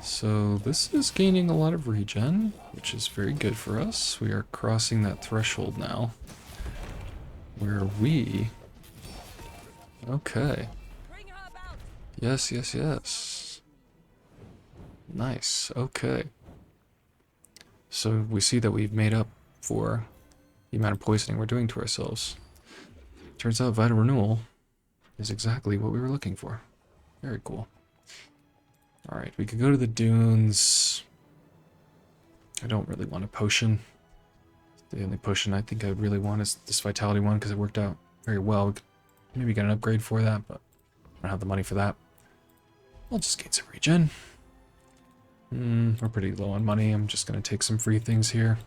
So this is gaining a lot of regen, which is very good for us. We are crossing that threshold now. Where we... Okay. Yes, yes, yes. Nice, okay. So we see that we've made up for the amount of poisoning we're doing to ourselves. Turns out Vital Renewal is exactly what we were looking for. Very cool. Alright, we could go to the dunes. I don't really want a potion. The only potion I think I really want is this Vitality one because it worked out very well. We could maybe get an upgrade for that, but I don't have the money for that. I'll just gain some regen. We're pretty low on money. I'm just going to take some free things here.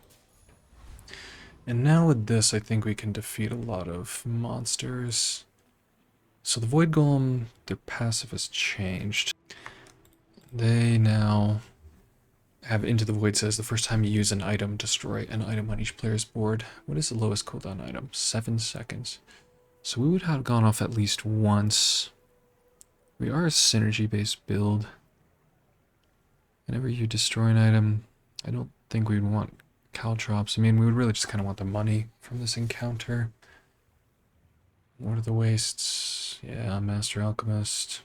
And now with this, I think we can defeat a lot of monsters. So the Void Golem, their passive has changed. They now have Into the Void says the first time you use an item, destroy an item on each player's board. What is the lowest cooldown item? 7 seconds. So we would have gone off at least once. We are a synergy-based build. Whenever you destroy an item, I don't think we'd want caltrops. I mean, we would really just kind of want the money from this encounter. What are the wastes? Yeah, Master Alchemist.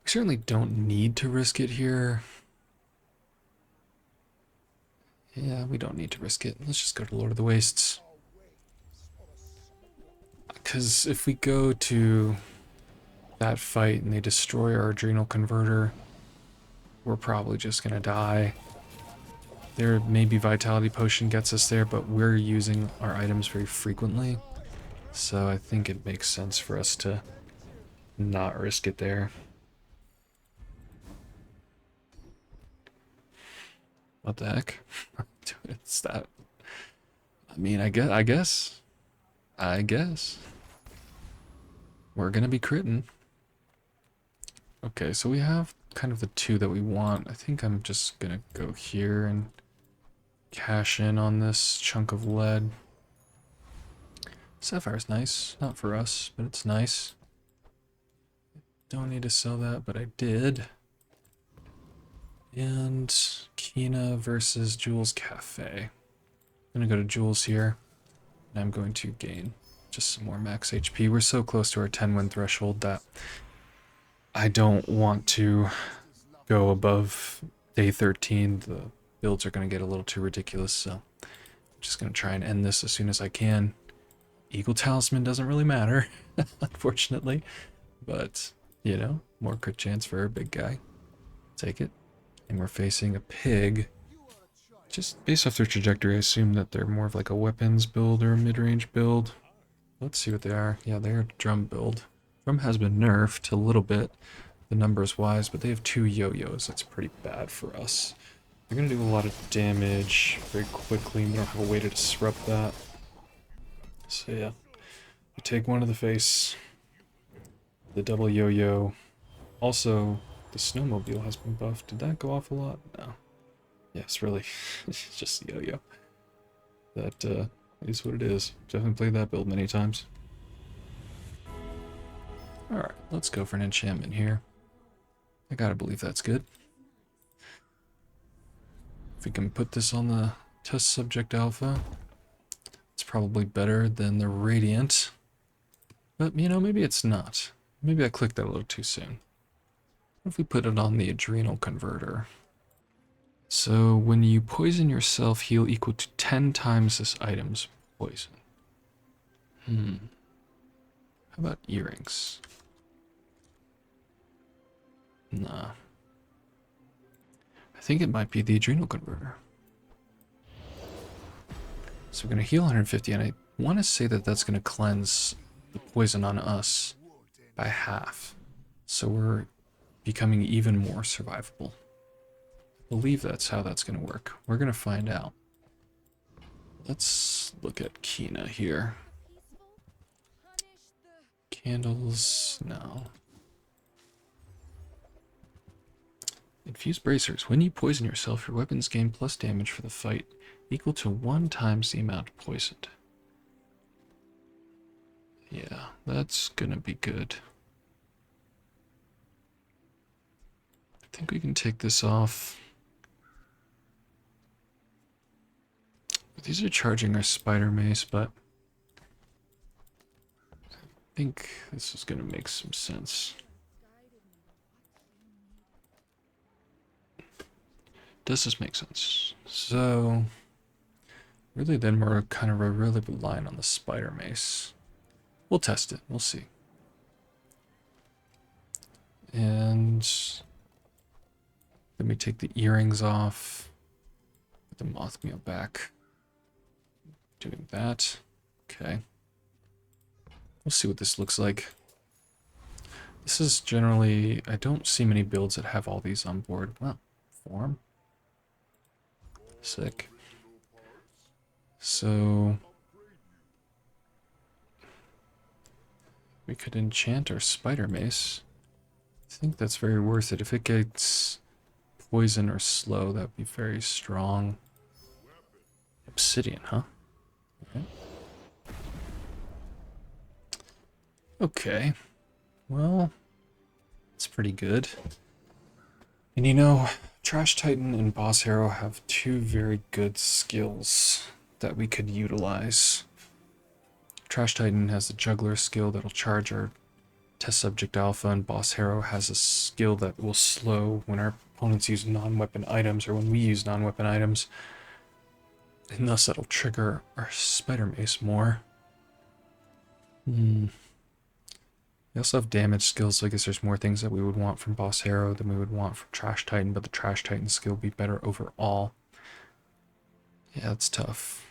We certainly don't need to risk it here. Yeah, we don't need to risk it. Let's just go to Lord of the Wastes. Because if we go to that fight and they destroy our adrenal converter, we're probably just gonna die. There maybe Vitality Potion gets us there, but we're using our items very frequently. So I think it makes sense for us to not risk it there. What the heck? It's that. I mean, I guess. We're gonna be critting. Okay, so we have kind of the two that we want. I think I'm just gonna go here and cash in on this chunk of lead. Sapphire's nice. Not for us, but it's nice. Don't need to sell that, but I did. And Kina versus Jules Cafe. I'm gonna go to Jules here, and I'm going to gain just some more max HP. We're so close to our 10-win threshold that I don't want to go above day 13, the builds are going to get a little too ridiculous, so I'm just going to try and end this as soon as I can. Eagle Talisman doesn't really matter, unfortunately, but, you know, more crit chance for a big guy. Take it. And we're facing a pig. Just based off their trajectory, I assume that they're more of like a weapons build or a mid-range build. Let's see what they are. Yeah, they're a drum build. Drum has been nerfed a little bit, the numbers wise, but they have 2 yo-yos. That's pretty bad for us. They're going to do a lot of damage very quickly. We don't have a way to disrupt that. So yeah, we take one to the face. The double yo-yo. Also, the snowmobile has been buffed. Did that go off a lot? No. Yes, really. It's just yo-yo. That is what it is. Definitely played that build many times. Alright, let's go for an enchantment here. I gotta believe that's good. If we can put this on the test subject alpha, it's probably better than the Radiant. But, you know, maybe it's not. Maybe I clicked that a little too soon. What if we put it on the Adrenal Converter? So, when you poison yourself, heal equal to 10 times this item's poison. How about earrings? Nah. I think it might be the Adrenal Converter. So we're going to heal 150, and I want to say that that's going to cleanse the poison on us by half. So we're becoming even more survivable. I believe that's how that's going to work. We're going to find out. Let's look at Kina here. Candles, no. Infused bracers. When you poison yourself, your weapons gain plus damage for the fight, equal to 1 times the amount poisoned. Yeah, that's gonna be good. I think we can take this off. These are charging our spider mace, but I think this is gonna make some sense. Does this make sense? So, really then we're kind of really relying on the spider mace. We'll test it, we'll see. And let me take the earrings off. Put the moth meal back. Doing that. Okay. We'll see what this looks like. This is generally, I don't see many builds that have all these on board. Wow, form. Sick. So we could enchant our spider mace. I think that's very worth it. If it gets poison or slow, that would be very strong. Obsidian, huh? Okay. Okay. Well, it's pretty good. And you know, Trash Titan and Boss Hero have 2 very good skills that we could utilize. Trash Titan has the Juggler skill that'll charge our Test Subject Alpha, and Boss Hero has a skill that will slow when our opponents use non-weapon items, or when we use non-weapon items. And thus that'll trigger our Spider Mace more. We also have damage skills, so I guess there's more things that we would want from Boss Hero than we would want from Trash Titan, but the Trash Titan skill would be better overall. Yeah, that's tough.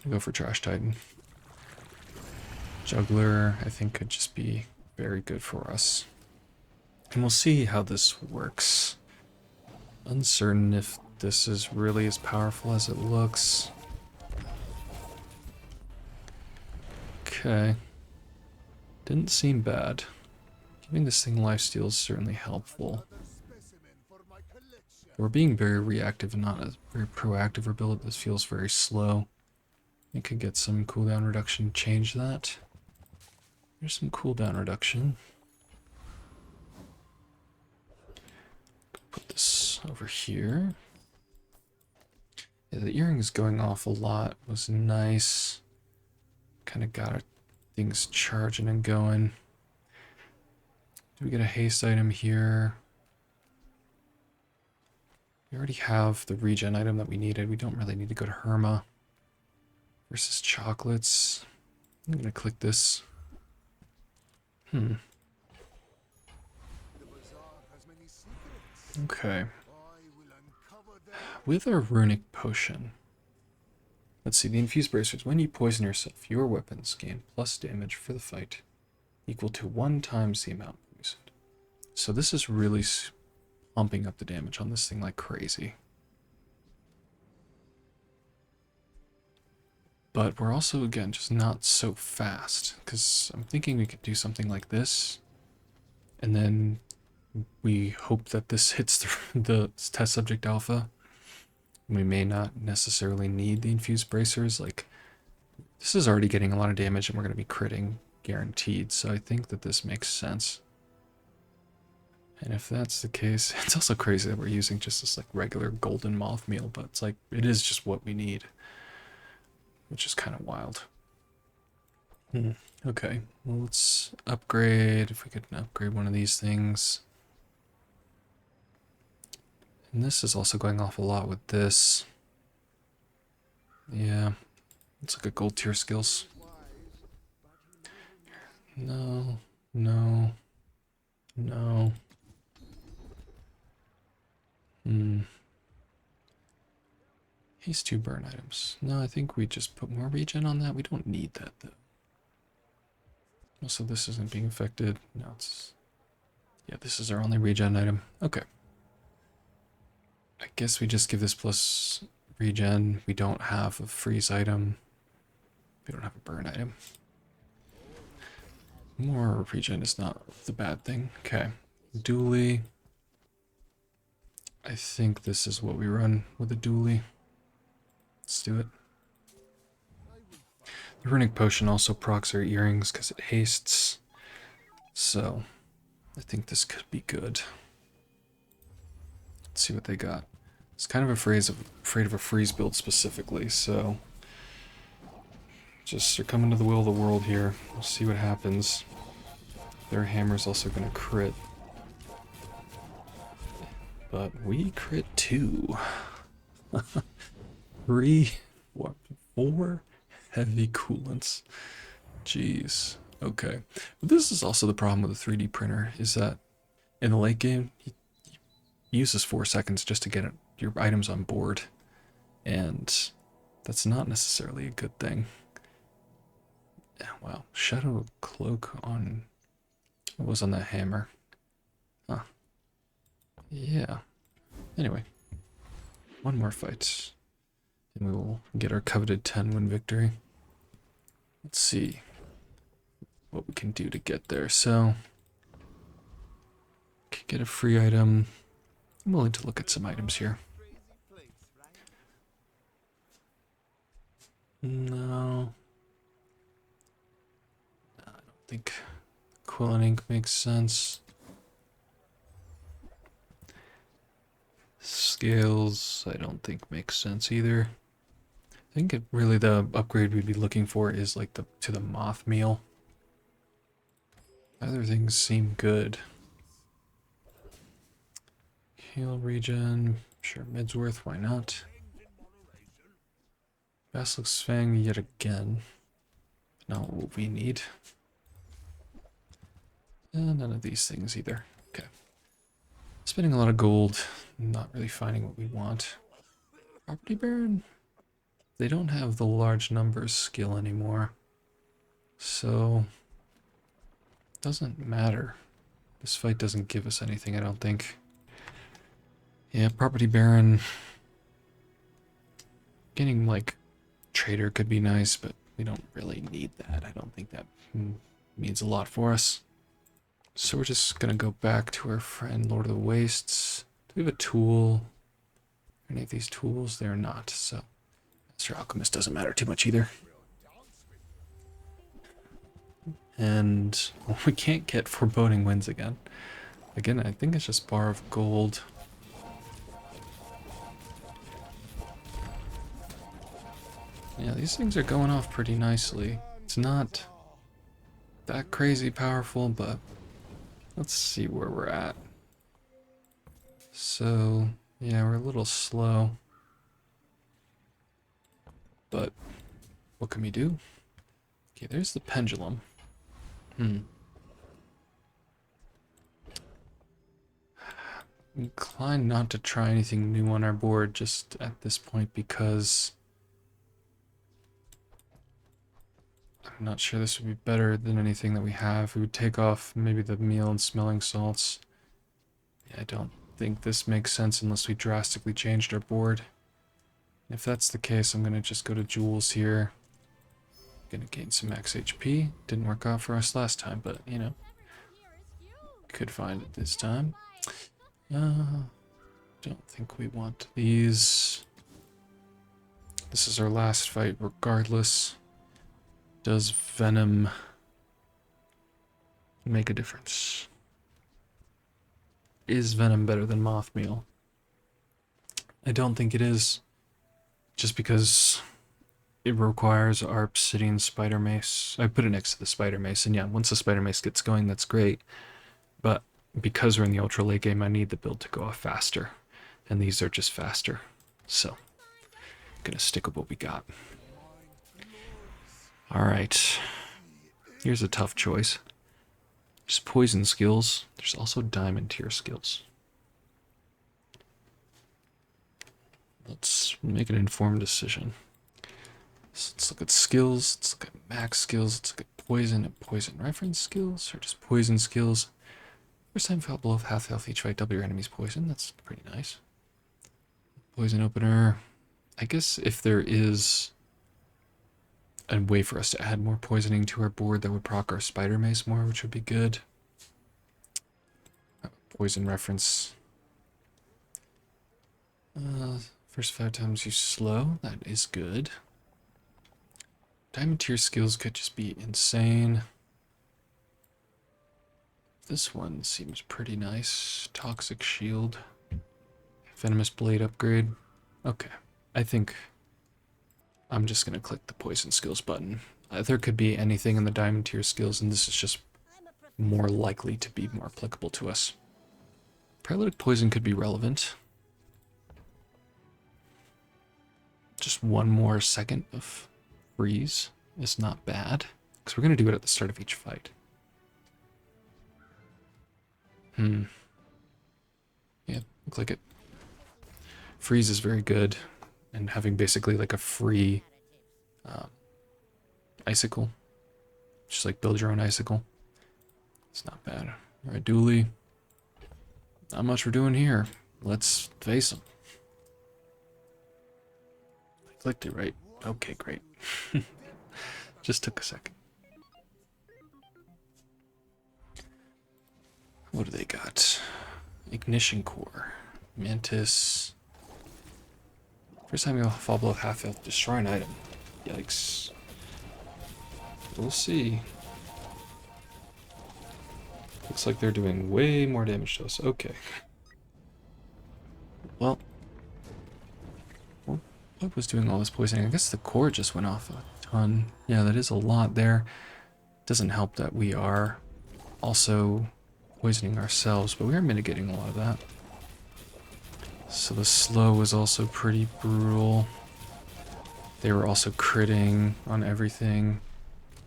I'll go for Trash Titan. Juggler, I think, could just be very good for us. And we'll see how this works. Uncertain if this is really as powerful as it looks. Okay. Didn't seem bad. Giving this thing lifesteal is certainly helpful. We're being very reactive and not a very proactive build. This feels very slow. I could get some cooldown reduction, change that. There's some cooldown reduction. Put this over here. Yeah, the earrings going off a lot was nice. Kind of got things charging and going. Do we get a haste item here? We already have the regen item that we needed. We don't really need to go to Herma. Versus chocolates. I'm gonna click this. Okay. With our runic potion. Let's see, the infused bracers. When you poison yourself, your weapons gain plus damage for the fight, equal to 1 times the amount poisoned. So this is really pumping up the damage on this thing like crazy. But we're also, again, just not so fast, because I'm thinking we could do something like this, and then we hope that this hits the test subject alpha. We may not necessarily need the infused bracers. Like, this is already getting a lot of damage, and we're going to be critting guaranteed, so I think that this makes sense. And if that's the case, it's also crazy that we're using just this like regular golden moth meal, but it's like, it is just what we need, which is kind of wild. Okay, well, let's upgrade, if we could upgrade one of these things. And this is also going off a lot with this. Yeah, let's look at gold tier skills. No, no, no. These 2 burn items. No, I think we just put more regen on that. We don't need that, though. Also, this isn't being affected. No, it's... Yeah, this is our only regen item. Okay. I guess we just give this plus regen. We don't have a freeze item. We don't have a burn item. More regen is not the bad thing. Okay. Dually. I think this is what we run with a dually. Let's do it. The runic potion also procs our earrings because it hastes. So, I think this could be good. Let's see what they got. It's kind of afraid of a freeze build specifically, so just they're coming to the will of the world here. We'll see what happens. Their hammer's also going to crit. But we crit too. 3, 4 heavy coolants. Jeez. Okay. But this is also the problem with the 3D printer, is that in the late game, it uses 4 seconds just to get your items on board. And that's not necessarily a good thing. Wow. Shadow cloak on... What was on that hammer? Huh. Yeah. Anyway. One more fight. And we will get our coveted 10-win victory. Let's see what we can do to get there. So, could get a free item. I'm willing to look at some items here. No. I don't think Quill and Ink makes sense. Scales, I don't think makes sense either. I think really the upgrade we'd be looking for is like to the moth meal. Other things seem good. Heal regen, sure, Midsworth, why not? Basilisk's Fang yet again. Not what we need. And none of these things either. Okay. Spending a lot of gold, not really finding what we want. Property Baron? They don't have the large numbers skill anymore. So, doesn't matter. This fight doesn't give us anything, I don't think. Yeah, Property Baron. Getting, like, Trader could be nice, but we don't really need that. I don't think that means a lot for us. So we're just gonna go back to our friend Lord of the Wastes. Do we have a tool? Any of these tools? They're not, so Master Alchemist doesn't matter too much either. And well, we can't get Foreboding Winds again. Again, I think it's just Bar of Gold. Yeah, these things are going off pretty nicely. It's not that crazy powerful, but let's see where we're at. So, Yeah, we're a little slow. But what can we do? Okay, there's the pendulum. I'm inclined not to try anything new on our board just at this point because I'm not sure this would be better than anything that we have. We would take off maybe the meal and smelling salts. Yeah, I don't think this makes sense unless we drastically changed our board. If that's the case, I'm going to just go to jewels here. Going to gain some max HP. Didn't work out for us last time, but, you know, could find it this time. Don't think we want these. This is our last fight regardless. Does Venom make a difference? Is Venom better than Mothmeal? I don't think it is. Just because it requires our Obsidian Spider Mace. I put it next to the Spider Mace, and yeah, once the Spider Mace gets going, that's great. But because we're in the ultra late game, I need the build to go off faster. And these are just faster. So, gonna stick with what we got. Alright. Here's a tough choice. There's poison skills. There's also diamond tier skills. Let's make an informed decision. So let's look at skills. Let's look at max skills. Let's look at poison and poison reference skills, or just poison skills. First time fall below half health each fight, double your enemy's poison. That's pretty nice. Poison opener. I guess if there is a way for us to add more poisoning to our board, that would proc our spider mace more, which would be good. Poison reference. First 5 times you slow. That is good. Diamond tier skills could just be insane. This one seems pretty nice. Toxic shield. Venomous blade upgrade. Okay. I think I'm just going to click the poison skills button. There could be anything in the diamond tier skills, and this is just more likely to be more applicable to us. Paralytic poison could be relevant. Just one more second of freeze is not bad, because we're going to do it at the start of each fight. Yeah, click it. Freeze is very good, and having basically like a free icicle, just like build your own icicle, it's not bad. All right, Dooley. Not much we're doing here. Let's face them. I clicked it right. Okay, great. Just took a second. What do they got? Ignition core. Mantis. First time you'll fall below half health, destroy an item. Yikes. We'll see. Looks like they're doing way more damage to us. Okay. Well, what was doing all this poisoning? I guess the core just went off a ton. Yeah, that is a lot there. Doesn't help that we are also poisoning ourselves, but we are mitigating a lot of that. So the slow was also pretty brutal. They were also critting on everything.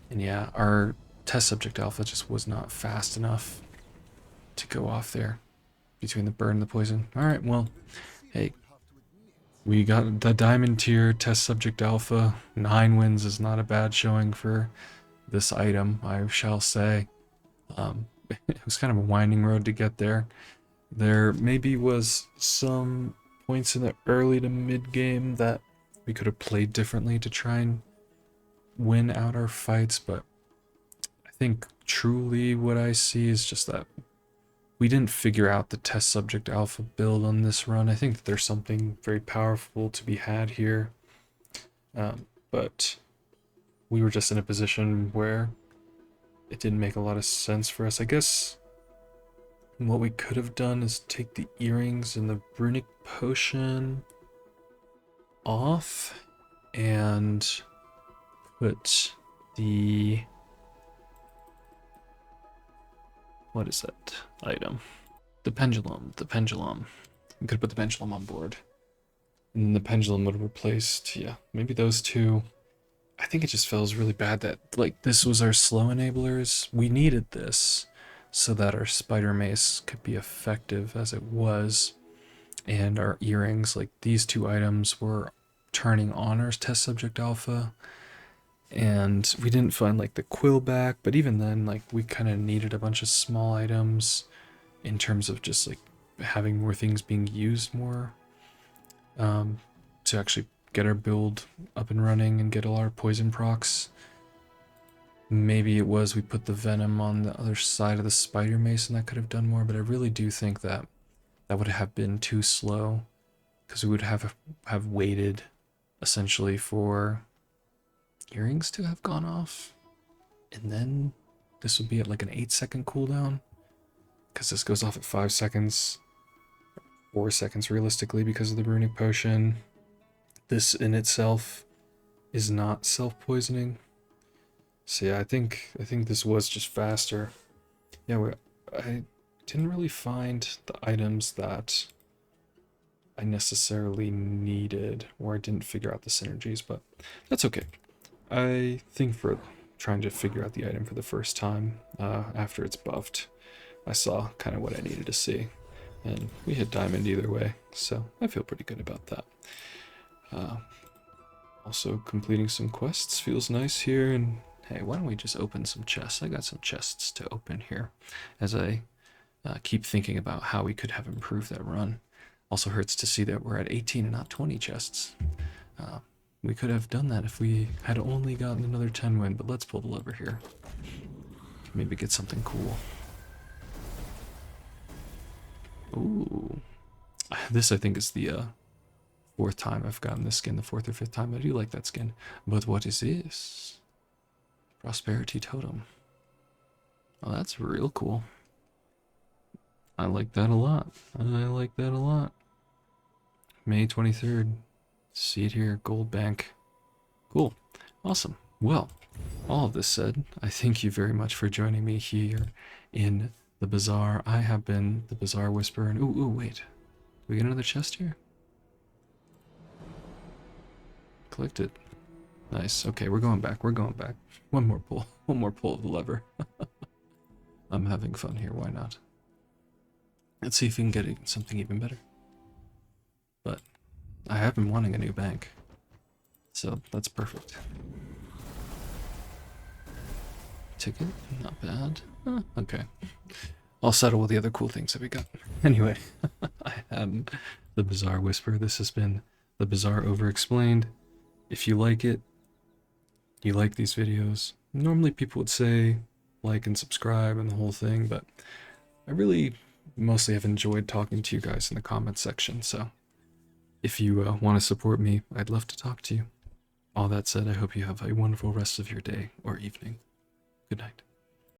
And yeah, our test subject alpha just was not fast enough to go off there between the burn and the poison. Alright, well, hey, we got the diamond tier test subject alpha. 9 wins is not a bad showing for this item, I shall say. It was kind of a winding road to get there. There maybe was some points in the early to mid game that we could have played differently to try and win out our fights, but I think truly what I see is just that we didn't figure out the test subject alpha build on this run. I think that there's something very powerful to be had here, but we were just in a position where it didn't make a lot of sense for us. I guess what we could have done is take the earrings and the runic potion off and put the... what is that item? The pendulum. We could put the pendulum on board. And the pendulum would have replaced, yeah, maybe those two. I think it just feels really bad that, like, this was our slow enablers. We needed this so that our spider mace could be effective as it was. And our earrings, like, these two items were turning on our test subject alpha. And we didn't find, like, the quill back, but even then, like, we kind of needed a bunch of small items in terms of just, like, having more things being used more to actually get our build up and running and get all our poison procs. Maybe it was we put the venom on the other side of the spider mace and that could have done more, but I really do think that that would have been too slow because we would have waited essentially for earrings to have gone off, and then this would be at like an 8-second cooldown because this goes off at 5 seconds, 4 seconds realistically because of the runic potion. This in itself is not self-poisoning. So yeah, I think this was just faster. Yeah, I didn't really find the items that I necessarily needed, or I didn't figure out the synergies, but that's okay. I think for trying to figure out the item for the first time after it's buffed, I saw kind of what I needed to see, and we hit diamond either way, so I feel pretty good about that. Also, completing some quests feels nice here, and hey, why don't we just open some chests? I got some chests to open here as I keep thinking about how we could have improved that run. Also hurts to see that we're at 18 and not 20 chests. We could have done that if we had only gotten another 10 win, but let's pull the lever here. Maybe get something cool. Ooh. This, I think, is the 4th time I've gotten this skin, the 4th or 5th time. I do like that skin. But what is this? Prosperity Totem. Oh, that's real cool. I like that a lot. I like that a lot. May 23rd. See it here, Gold Bank. Cool. Awesome. Well, all of this said, I thank you very much for joining me here in the Bazaar. I have been the Bazaar Whisperer, and ooh, wait. Do we get another chest here? Clicked it. Nice. Okay, we're going back. We're going back. One more pull. One more pull of the lever. I'm having fun here. Why not? Let's see if we can get something even better. But I have been wanting a new bank, so that's perfect. Ticket, not bad. Okay. I'll settle with the other cool things that we got. Anyway, I am the Bazaar Whisper. This has been the Bazaar Overexplained. If you like it, you like these videos, normally people would say like and subscribe and the whole thing, but I really mostly have enjoyed talking to you guys in the comments section, so if you want to support me, I'd love to talk to you. All that said, I hope you have a wonderful rest of your day or evening. Good night.